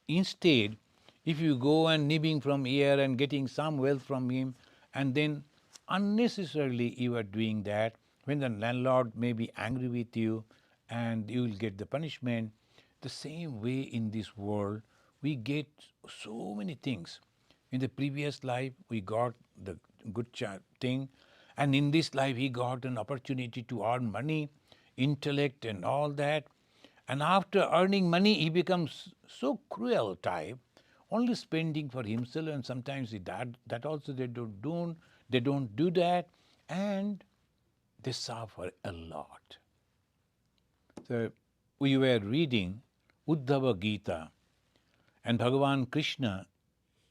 instead, if you go and nibbing from here and getting some wealth from him, and then unnecessarily you are doing that, when the landlord may be angry with you and you will get the punishment, the same way in this world, we get so many things. In the previous life, we got the good thing, and in this life, he got an opportunity to earn money, intellect, and all that. And after earning money, he becomes so cruel type, only spending for himself, and sometimes that also they don't do that, and they suffer a lot. So we were reading Uddhava Gita, and Bhagavan Krishna,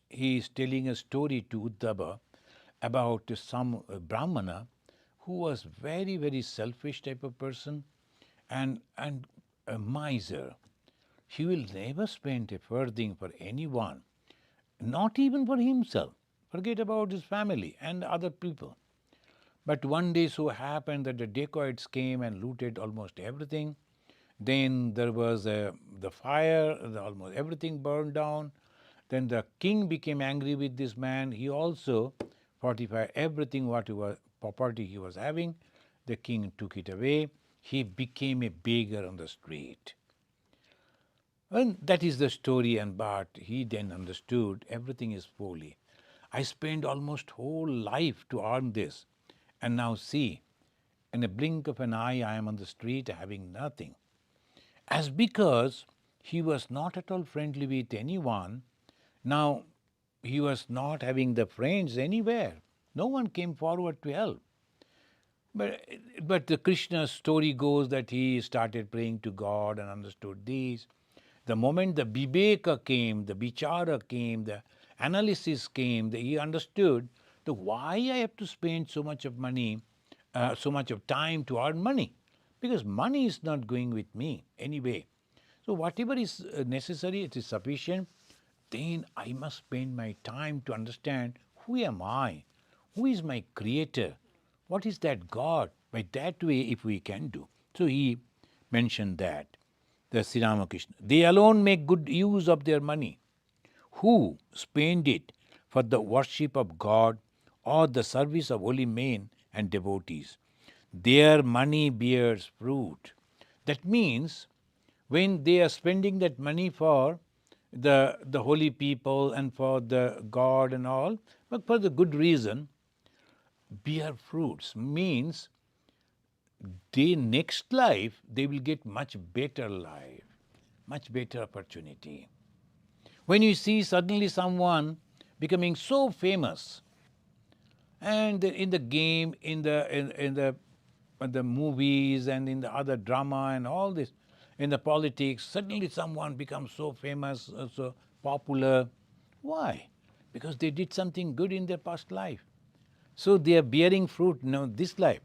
he is telling a story to Uddhava about some Brahmana who was very, very selfish type of person, and a miser. He will never spend a farthing for anyone, not even for himself. Forget about his family and other people. But one day so happened that the dacoits came and looted almost everything. Then there was the fire, almost everything burned down. Then the king became angry with this man. He also fortified everything, property he was having. The king took it away. He became a beggar on the street. And that is the story, but he then understood everything is folly. I spent almost whole life to earn this, and now see, in a blink of an eye I am on the street having nothing. As because he was not at all friendly with anyone, now he was not having the friends anywhere. No one came forward to help. But the Krishna's story goes that he started praying to God and understood this. The moment the Viveka came, the Vichara came, the analysis came, he understood the why I have to spend so much of money, so much of time to earn money, because money is not going with me anyway. So whatever is necessary, it is sufficient. Then I must spend my time to understand who am I, who is my creator, what is that God. By that way, if we can do. So he mentioned that, the Sri Ramakrishna. They alone make good use of their money, who spend it for the worship of God or the service of holy men and devotees. Their money bears fruit. That means when they are spending that money for the holy people and for the God and all, but for the good reason, bear fruits means they next life they will get much better life, much better opportunity. When you see suddenly someone becoming so famous, and in the game, in the movies and in the other drama and all this, in the politics, suddenly someone becomes so famous, so popular. Why? Because they did something good in their past life. So they are bearing fruit now this life.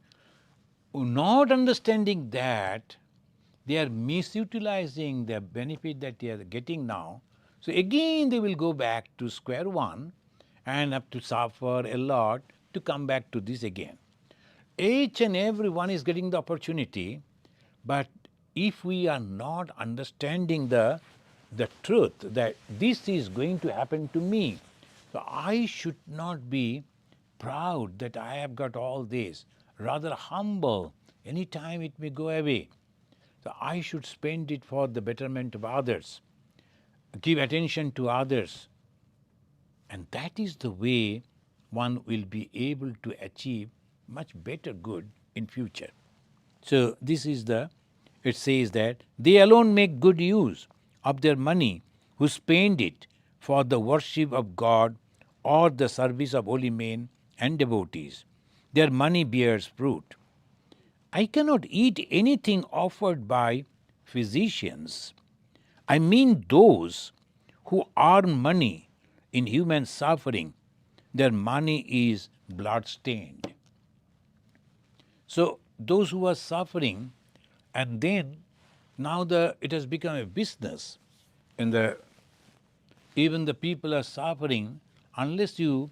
Not understanding that, they are misutilizing the benefit that they are getting now. So again they will go back to square one and have to suffer a lot to come back to this again. Each and every one is getting the opportunity, but if we are not understanding the truth that this is going to happen to me, so I should not be proud that I have got all this, rather humble, any time it may go away. So I should spend it for the betterment of others, give attention to others, and that is the way one will be able to achieve much better good in future. So this is it says that they alone make good use of their money who spend it for the worship of God or the service of holy men and devotees. Their money bears fruit. I cannot eat anything offered by physicians. I mean those who earn money in human suffering. Their money is blood-stained. So those who are suffering, and then now it has become a business, and even the people are suffering. Unless you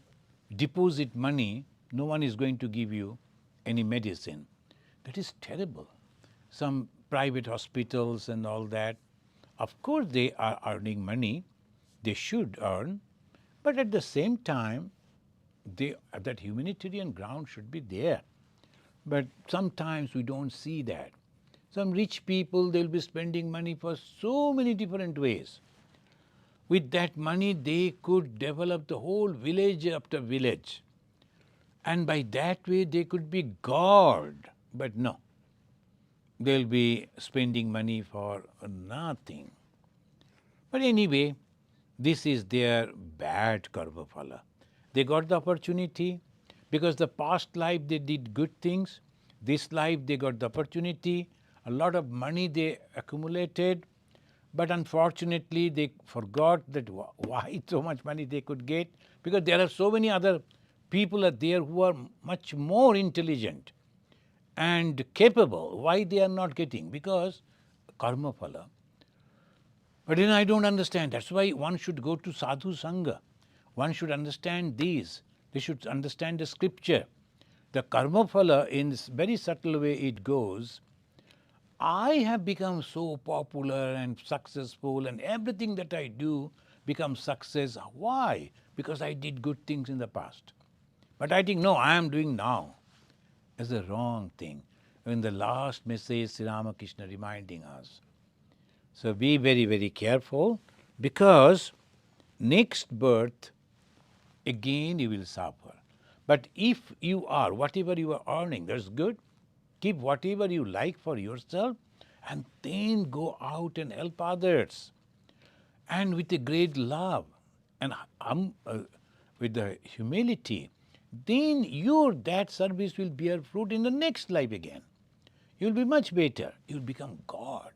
deposit money, no one is going to give you any medicine. That is terrible. Some private hospitals and all that, of course they are earning money, they should earn, but at the same time, that humanitarian ground should be there. But sometimes we don't see that. Some rich people, they'll be spending money for so many different ways. With that money, they could develop the whole village after village. And by that way, they could be God. But no, they'll be spending money for nothing. But anyway, this is their bad karma phala. They got the opportunity because the past life they did good things. This life they got the opportunity. A lot of money they accumulated. But unfortunately, they forgot that why so much money they could get, because there are so many other people are there who are much more intelligent and capable. Why they are not getting? Because karma phala. But then I don't understand. That's why one should go to sadhu sangha. One should understand these. They should understand the scripture. The karma phala, in this very subtle way it goes, I have become so popular and successful, and everything that I do becomes success. Why? Because I did good things in the past. But I think, no, I am doing now. That's the wrong thing. In the last message, Sri Ramakrishna reminding us. So be very, very careful, because next birth, again you will suffer. But if you are, whatever you are earning, that's good. Keep whatever you like for yourself, and then go out and help others. And with a great love and with the humility, then that service will bear fruit in the next life again. You'll be much better. You'll become God.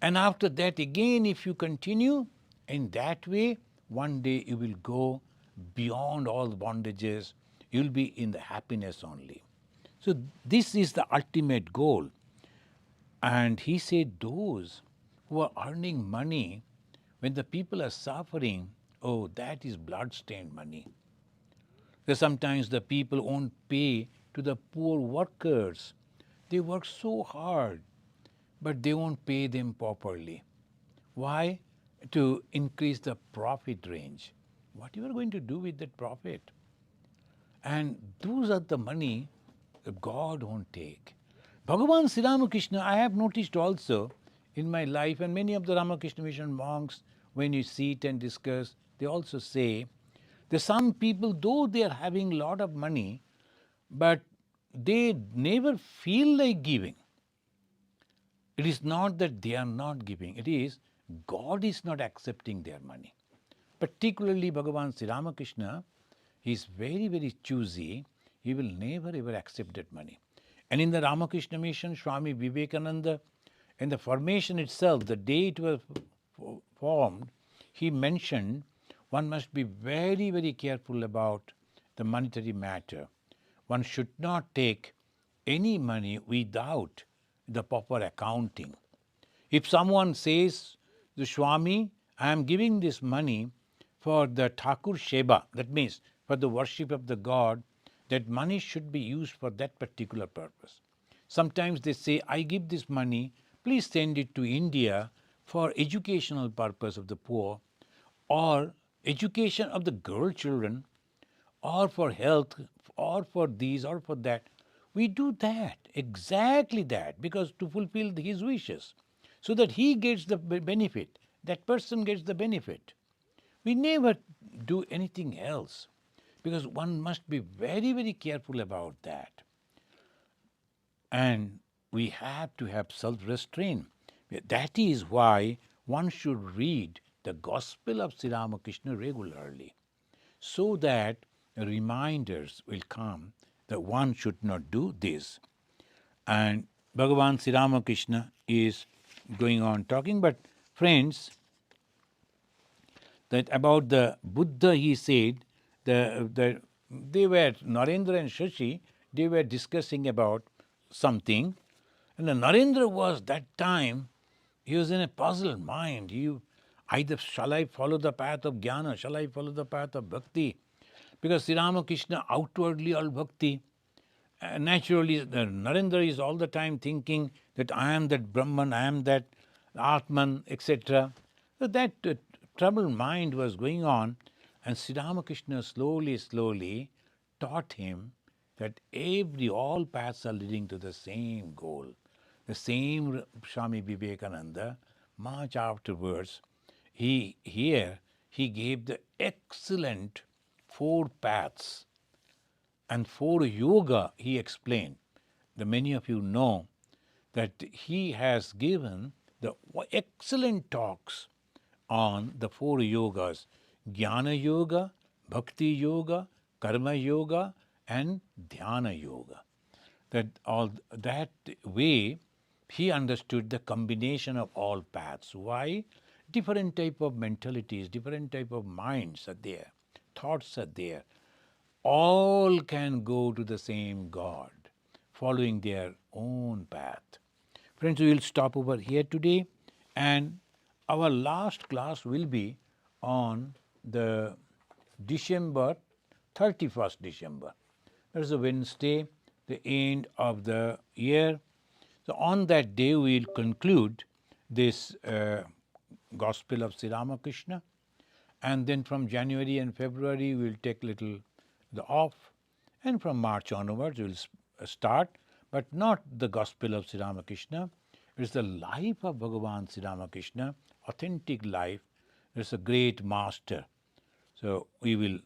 And after that, again, if you continue in that way, one day you will go beyond all bondages, you will be in the happiness only. So this is the ultimate goal. And he said those who are earning money, when the people are suffering, oh, that is blood-stained money. Because sometimes the people won't pay to the poor workers. They work so hard, but they won't pay them properly. Why? To increase the profit range. What you are going to do with that profit? And those are the money that God won't take. Bhagavan Sri Ramakrishna, I have noticed also in my life, and many of the Ramakrishna mission monks, when you sit and discuss, they also say that some people, though they are having a lot of money, but they never feel like giving. It is not that they are not giving, it is God is not accepting their money. Particularly Bhagavan Sri Ramakrishna, he is very, very choosy. He will never ever accept that money. And in the Ramakrishna mission, Swami Vivekananda, in the formation itself, the day it was formed, he mentioned one must be very, very careful about the monetary matter. One should not take any money without the proper accounting. If someone says, the Swami, I am giving this money for the Thakur Sheba, that means for the worship of the God, that money should be used for that particular purpose. Sometimes they say, I give this money, please send it to India for educational purpose of the poor, or education of the girl children, or for health, or for these, or for that. We do that, exactly that, because to fulfill his wishes, so that he gets the benefit, that person gets the benefit. We never do anything else, because one must be very, very careful about that. And we have to have self-restraint. That is why one should read the Gospel of Sri Ramakrishna regularly, so that reminders will come that one should not do this. And Bhagavan Sri Ramakrishna is going on talking, but friends, that about the Buddha he said, they were, Narendra and Shashi, they were discussing about something, and Narendra was that time, he was in a puzzled mind. Either shall I follow the path of jnana, shall I follow the path of bhakti? Because Sri Ramakrishna outwardly all bhakti. Naturally, Narendra is all the time thinking that I am that Brahman, I am that Atman, etc. So that troubled mind was going on, and Sri Ramakrishna slowly taught him that all paths are leading to the same goal. The same Swami Vivekananda, much afterwards, he gave the excellent 4 paths and 4 yoga he explained. The many of you know that he has given the excellent talks on the 4 yogas: Jnana Yoga, Bhakti Yoga, Karma Yoga, and Dhyana Yoga. That way he understood the combination of all paths. Why? Different type of mentalities, different type of minds are there, thoughts are there. All can go to the same God, following their own path. Friends, we will stop over here today, and our last class will be on the December 31st December. That is a Wednesday, the end of the year. So on that day we will conclude this Gospel of Sri Ramakrishna, and then from January and February we will take little off, and from March onwards we will start, but not the Gospel of Sri Ramakrishna. It is the life of Bhagavan Sri Ramakrishna, authentic life. It is a great master. So we will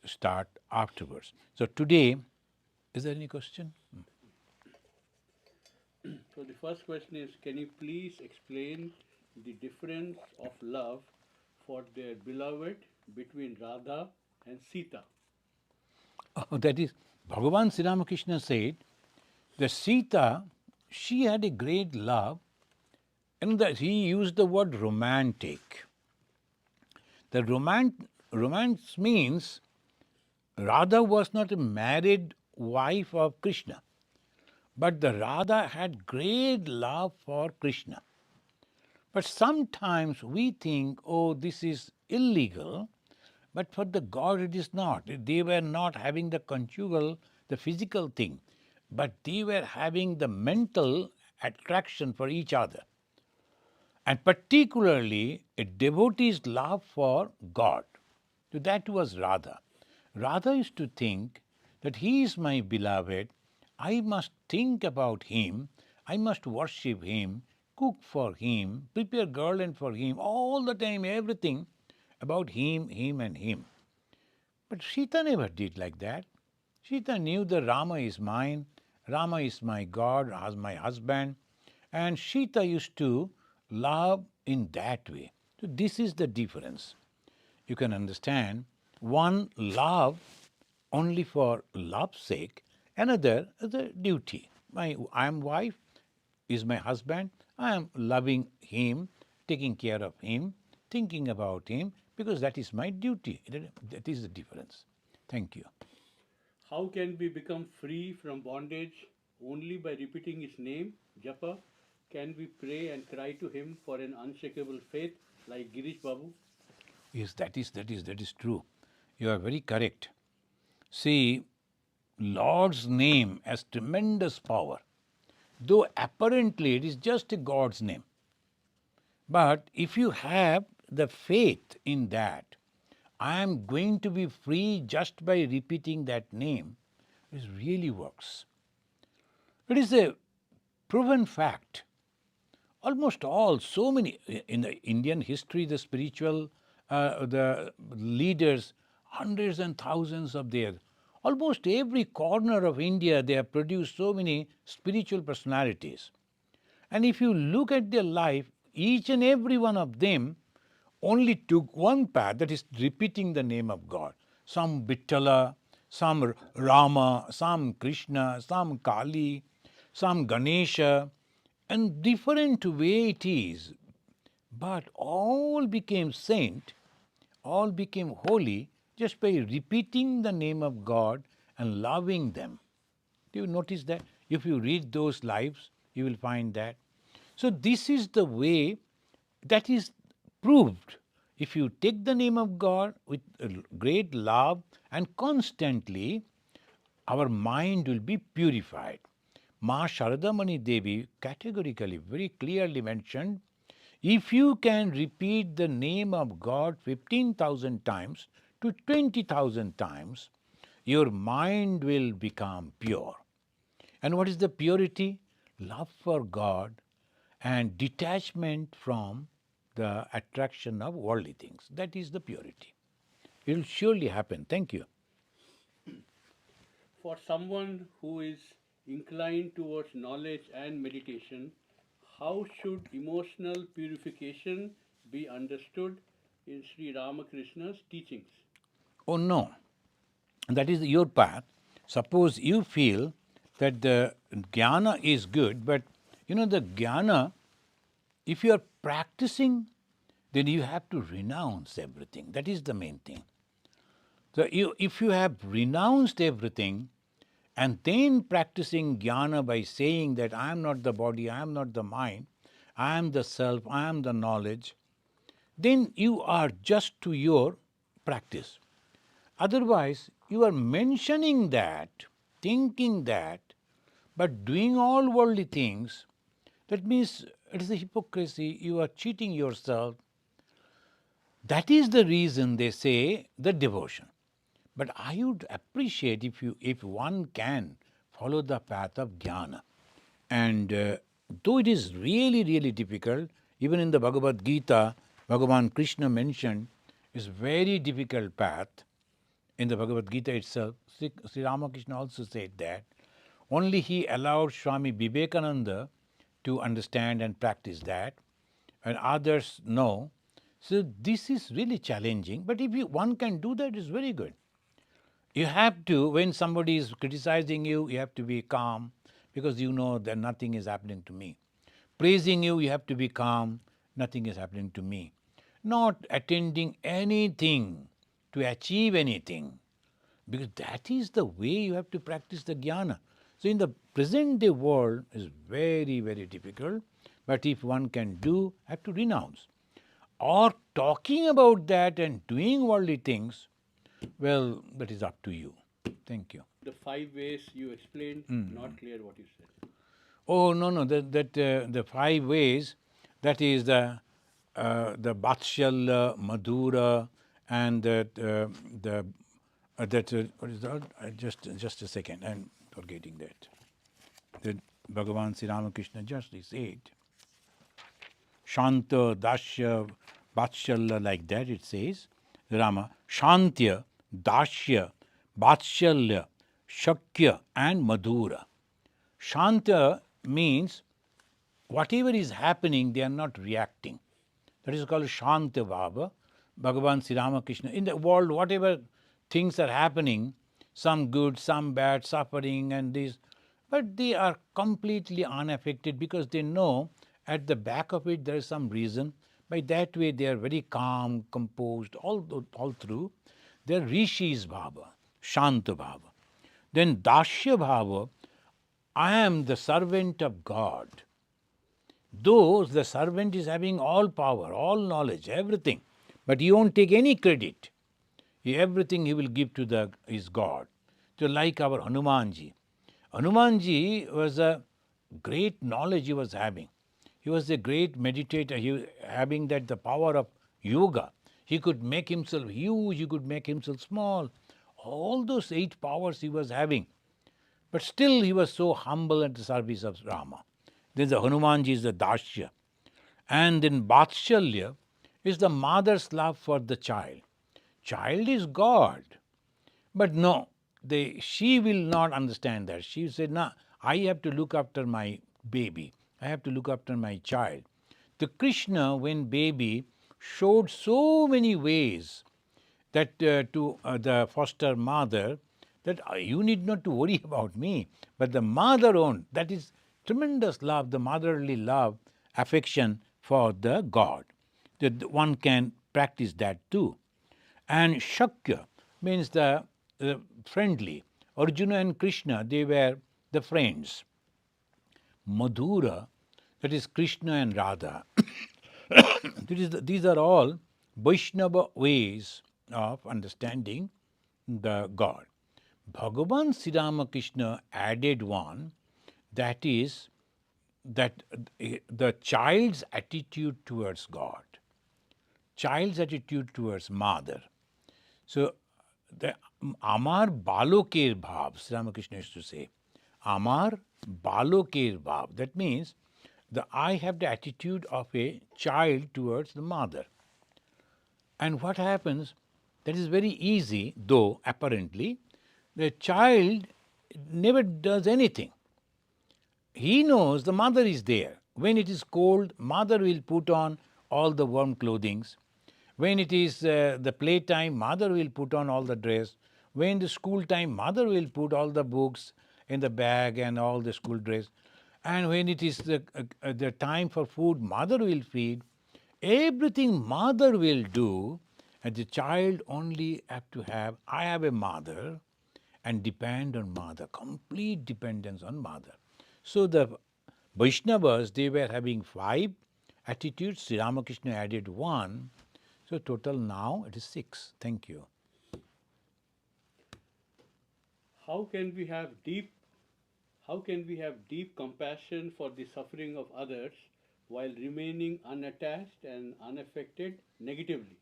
start afterwards. So today, is there any question? So the first question is, can you please explain the difference of love for their beloved between Radha and Sita? That is, Bhagavan Sri Ramakrishna said that Sita, she had a great love, and that he used the word romantic. The romance means Radha was not a married wife of Krishna, but the Radha had great love for Krishna. But sometimes we think, oh, this is illegal, but for the God it is not. They were not having the conjugal, the physical thing, but they were having the mental attraction for each other. And particularly a devotee's love for God. So that was Radha. Radha used to think that he is my beloved, I must think about him, I must worship him, cook for him, prepare garland for him, all the time, everything about him, and him. But Sita never did like that. Sita knew that Rama is mine, Rama is my God, as my husband, and Sita used to love in that way. So this is the difference. You can understand one love only for love's sake, another as a duty. I am wife, is my husband, I am loving him, taking care of him, thinking about him, because that is my duty. That is the difference. Thank you. How can we become free from bondage? Only by repeating his name, Japa. Can we pray and cry to him for an unshakable faith like Girish Babu? Yes, that is true. You are very correct. See, Lord's name has tremendous power, though apparently it is just a God's name. But if you have the faith in that, I am going to be free just by repeating that name, it really works. It is a proven fact. Almost all, so many, in the Indian history, the spiritual, the leaders, hundreds and thousands of theirs, almost every corner of India, they have produced so many spiritual personalities. And if you look at their life, each and every one of them only took one path, that is repeating the name of God. Some Vittala, some Rama, some Krishna, some Kali, some Ganesha, and different way it is. But all became saint, all became holy just by repeating the name of God and loving them. Do you notice that? If you read those lives, you will find that. So this is the way that is proved. If you take the name of God with great love and constantly, our mind will be purified. Ma Sharadamani Devi categorically, very clearly mentioned, if you can repeat the name of God 15,000 times to 20,000 times, your mind will become pure. And what is the purity? Love for God and detachment from the attraction of worldly things. That is the purity. It will surely happen. Thank you. For someone who is inclined towards knowledge and meditation, how should emotional purification be understood in Sri Ramakrishna's teachings? Oh no, that is your path. Suppose you feel that the jnana is good, but the jnana, if you are practicing, then you have to renounce everything. That is the main thing. So if you have renounced everything and then practicing jnana by saying that I am not the body, I am not the mind, I am the self, I am the knowledge, then you are just to your practice. Otherwise, you are mentioning that, thinking that, but doing all worldly things, that means it is a hypocrisy, you are cheating yourself. That is the reason they say the devotion. But I would appreciate if one can follow the path of jnana. And though it is really, really difficult, even in the Bhagavad Gita, Bhagavan Krishna mentioned is very difficult path. In the Bhagavad Gita itself, Sri Ramakrishna also said that only he allowed Swami Vivekananda to understand and practice that, and others no. So this is really challenging, but if one can do that, it's very good. You have to, when somebody is criticizing you, you have to be calm because you know that nothing is happening to me. Praising you, you have to be calm, nothing is happening to me. not attending anything to achieve anything, because that is the way you have to practice the jnana. So in the present day world is very, very difficult, but if one can do, have to renounce. Or talking about that and doing worldly things, well, that is up to you. Thank you. The 5 ways you explained, not clear what you said. Oh, no, the 5 ways, that is the Vatsalya, Madhura, and what is that? Just a second, I'm forgetting that. That Bhagavan Sri Ramakrishna justly said, Shanta, Dasya, Vatsalya, like that it says, Rama, Shantya, Dasya, Vatsalya, Shakya, and Madhura. Shanta means whatever is happening, they are not reacting. That is called Shanta Bhava. Bhagavan Sri Ramakrishna. In the world, whatever things are happening, some good, some bad, suffering and this, but they are completely unaffected because they know at the back of it there is some reason. By that way, they are very calm, composed, all through. They are Rishis Bhava, Shanta Bhava. Then Dasya Bhava, I am the servant of God. Though the servant is having all power, all knowledge, everything, but he won't take any credit. Everything he will give to his God. So like our Hanumanji. Hanumanji was a great knowledge he was having. He was a great meditator, having that the power of yoga. He could make himself huge, he could make himself small. All those 8 powers he was having. But still he was so humble at the service of Rama. Then the Hanumanji is the Dasya. And then Vatsalya is the mother's love for the child. Child is God. But no, she will not understand that. She said, no, I have to look after my baby. I have to look after my child. The Krishna, when baby, showed so many ways that to the foster mother, that you need not to worry about me, but the mother own, that is tremendous love, the motherly love, affection for the God. That one can practice that too. And Shakya means the friendly. Arjuna and Krishna, they were the friends. Madhura, that is Krishna and Radha. These are all Vaishnava ways of understanding the God. Bhagavan Sri Ramakrishna added one, that is that the child's attitude towards God, child's attitude towards mother. So the Amar Balokir Bhav, Sri Ramakrishna used to say, Amar Balokir Bhav. That means I have the attitude of a child towards the mother. And what happens, that is very easy, though apparently, the child never does anything. He knows the mother is there. When it is cold, mother will put on all the warm clothings. When it is the playtime, mother will put on all the dress. When the school time, mother will put all the books in the bag and all the school dress. And when it is the time for food, mother will feed. Everything mother will do, and the child only have to have, I have a mother, and depend on mother, complete dependence on mother. So the Vaishnavas, they were having 5 attitudes. Sri Ramakrishna added 1. So total now it is 6. Thank you. How can we have deep compassion for the suffering of others while remaining unattached and unaffected negatively?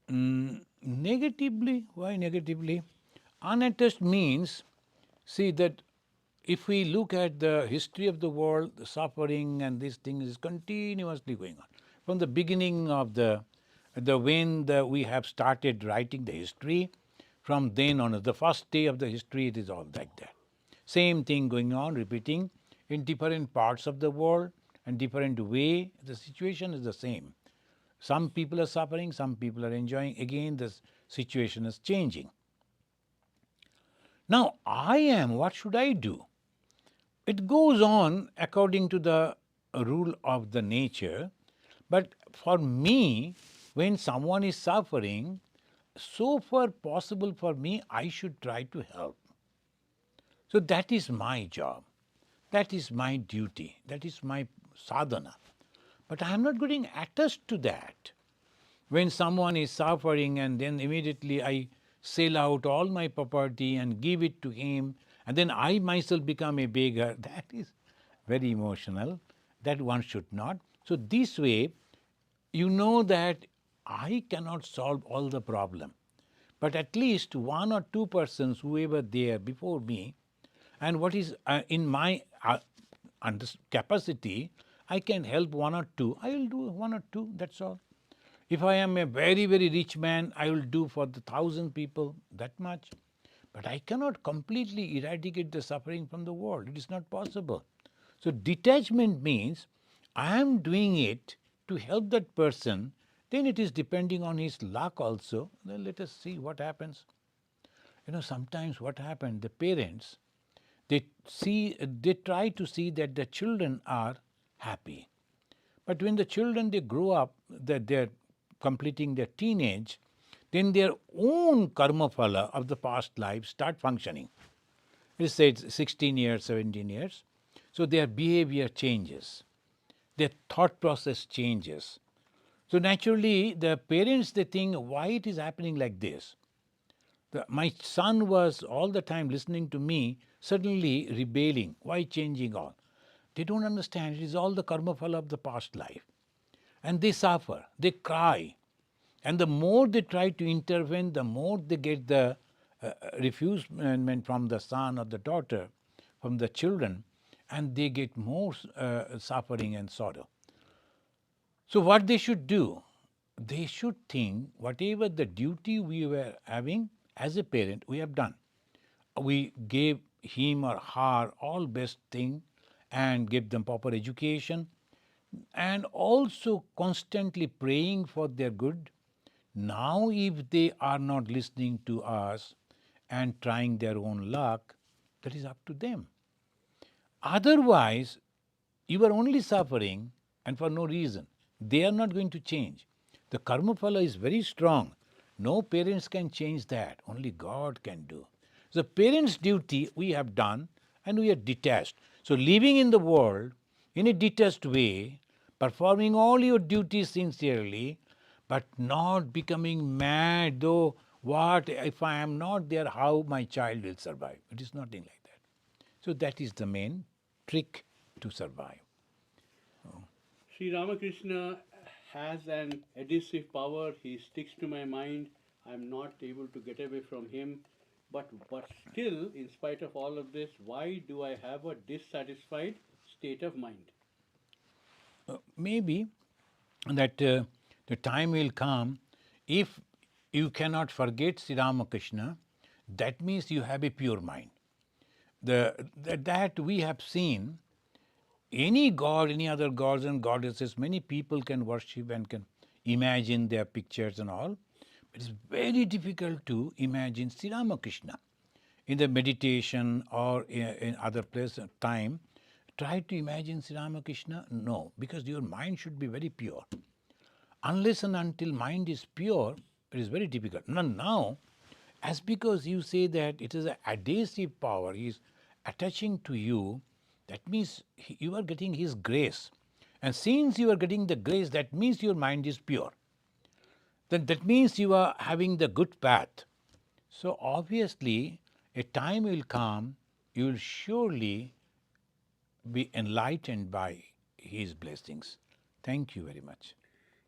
Negatively? Why negatively? Unattached means, see that if we look at the history of the world, the suffering and these things is continuously going on. From the beginning of when we have started writing the history, from then on, the first day of the history, it is all like that. Same thing going on, repeating in different parts of the world and different way. The situation is the same. Some people are suffering, some people are enjoying. Again, the situation is changing. Now, what should I do? It goes on according to the rule of the nature, But for me, when someone is suffering, so far possible for me, I should try to help. So that is my job. That is my duty. That is my sadhana. But I am not getting attached to that. When someone is suffering and then immediately I sell out all my property and give it to him, and then I myself become a beggar, that is very emotional. That one should not. So this way, you know that I cannot solve all the problem, but at least one or two persons, whoever there before me, and what is in my capacity, I can help one or two. I will do one or two, that's all. If I am a very, very rich man, I will do for the 1,000 people that much. But I cannot completely eradicate the suffering from the world. It is not possible. So detachment means I am doing it to help that person, then it is depending on his luck also. Then let us see what happens. Sometimes what happens, the parents, they try to see that the children are happy. But when the children, they grow up, that they're completing their teenage, then their own karma phala of the past life start functioning. It is said 16 years, 17 years. So their behavior changes. Their thought process changes. So naturally, the parents, they think, why it is happening like this? My son was all the time listening to me, suddenly rebelling. Why changing all? They don't understand. It is all the karma phala of the past life. And they suffer, they cry. And the more they try to intervene, the more they get the refusement from the son or the daughter, from the children, and they get more suffering and sorrow. So what they should do? They should think whatever the duty we were having as a parent, we have done. We gave him or her all best thing and gave them proper education, and also constantly praying for their good. Now if they are not listening to us and trying their own luck, that is up to them. Otherwise, you are only suffering and for no reason. They are not going to change. The karma phala is very strong. No parents can change that. Only God can do. The parents' duty we have done and we are detached. So living in the world in a detached way, performing all your duties sincerely, but not becoming mad, though what if I am not there, how my child will survive? It is nothing like that. So that is the main trick to survive. Sri Ramakrishna has an adhesive power. He sticks to my mind. I'm not able to get away from him. But still, in spite of all of this, why do I have a dissatisfied state of mind? Maybe that the time will come, if you cannot forget Sri Ramakrishna, that means you have a pure mind. That we have seen, any god, any other gods and goddesses, many people can worship and can imagine their pictures and all. But it's very difficult to imagine Sri Ramakrishna. In the meditation or in other place time, try to imagine Sri Ramakrishna. No, because your mind should be very pure. Unless and until mind is pure, it is very difficult. Now, as because you say that it is an adhesive power, he is attaching to you, that means you are getting his grace. And since you are getting the grace, that means your mind is pure. Then that means you are having the good path. So obviously, a time will come, you will surely be enlightened by his blessings. Thank you very much.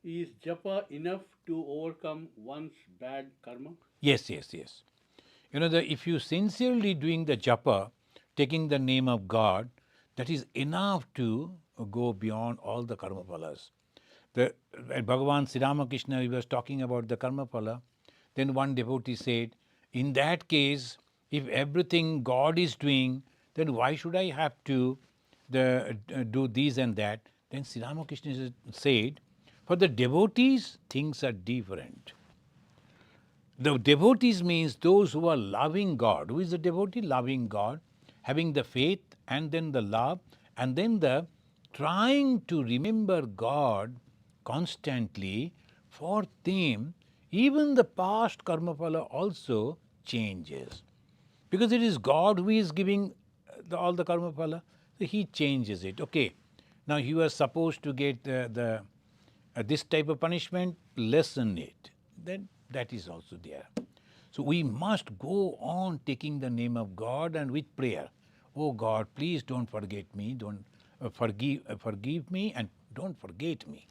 Is japa enough to overcome one's bad karma? Yes. If you sincerely doing the japa, taking the name of God, that is enough to go beyond all the karma phalas. Bhagavan Sri Ramakrishna, he was talking about the karma phala. Then one devotee said, in that case, if everything God is doing, then why should I have to do this and that? Then Sri Ramakrishna said, for the devotees, things are different. The devotees means those who are loving God. Who is the devotee? Loving God, having the faith and then the love and then the trying to remember God constantly, for them, even the past karma phala also changes. Because it is God who is giving all the karma phala, so He changes it. Okay, now you are supposed to get this type of punishment, lessen it. Then that is also there. So we must go on taking the name of God and with prayer. Oh God, please don't forget me, don't forgive me and don't forget me.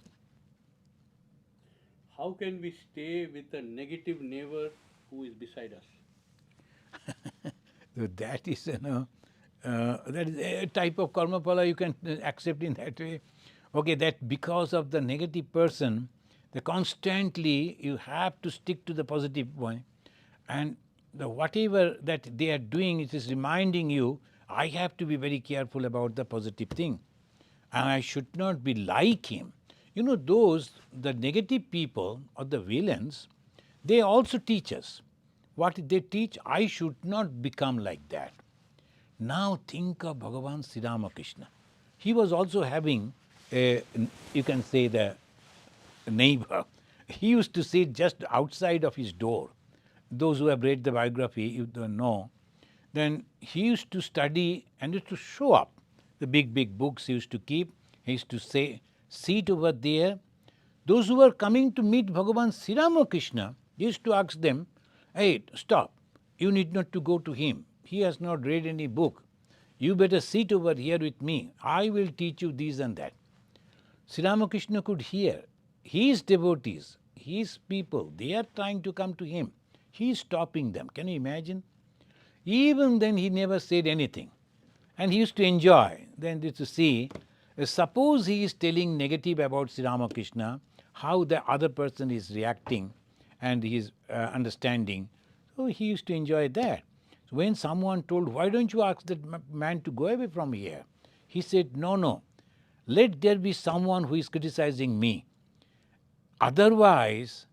How can we stay with a negative neighbor who is beside us? So that is, that is a type of karma phala you can accept in that way. Okay, that because of the negative person, the constantly you have to stick to the positive one, and the whatever that they are doing, it is reminding you, I have to be very careful about the positive thing, and I should not be like him. You know, those, the negative people or the villains, they also teach us. What they teach, I should not become like that. Now think of Bhagavan Sri Ramakrishna. He was also having a, you can say, the neighbor. He used to sit just outside of his door. Those who have read the biography, you don't know. Then he used to study and used to show up. The big, big books he used to keep. He used to say, sit over there. Those who were coming to meet Bhagavan Sri Ramakrishna, he used to ask them, hey, stop. You need not to go to him. He has not read any book. You better sit over here with me. I will teach you this and that. Sri Ramakrishna could hear. His devotees, his people, they are trying to come to him. He is stopping them. Can you imagine? Even then he never said anything. And he used to enjoy then to see, suppose he is telling negative about Sri Ramakrishna, how the other person is reacting and his understanding. So he used to enjoy that. So when someone told, why don't you ask that man to go away from here? He said, no, no, let there be someone who is criticizing me. Otherwise,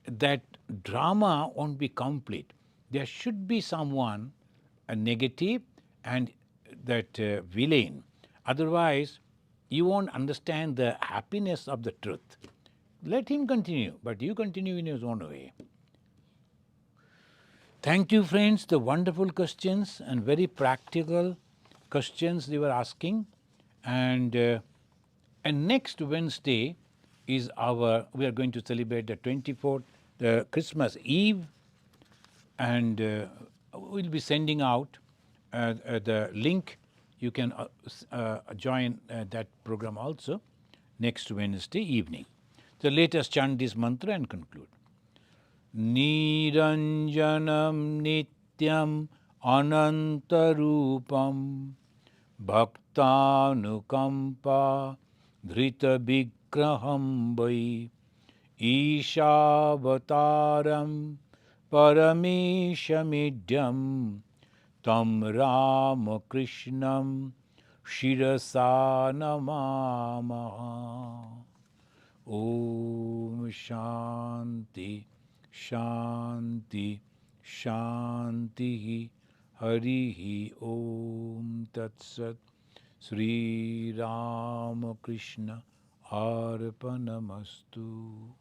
that drama won't be complete. There should be someone, a negative and that villain. Otherwise, you won't understand the happiness of the truth. Let him continue, but you continue in his own way. Thank you, friends. The wonderful questions and very practical questions they were asking. And next Wednesday is we are going to celebrate the 24th, the Christmas Eve, and we'll be sending out the link. You can join that program also next Wednesday evening. So let us chant this mantra and conclude. Niranjanam nityam anantarupam bhaktanukampa dhrita vigraham vai Ishavataram parameshamidhyam tam Ramakrishnam shirasa namamaha. Om Shanti Shanti Shanti Harihi Om Tat Sat. Sri Ramakrishna Arpanamastu.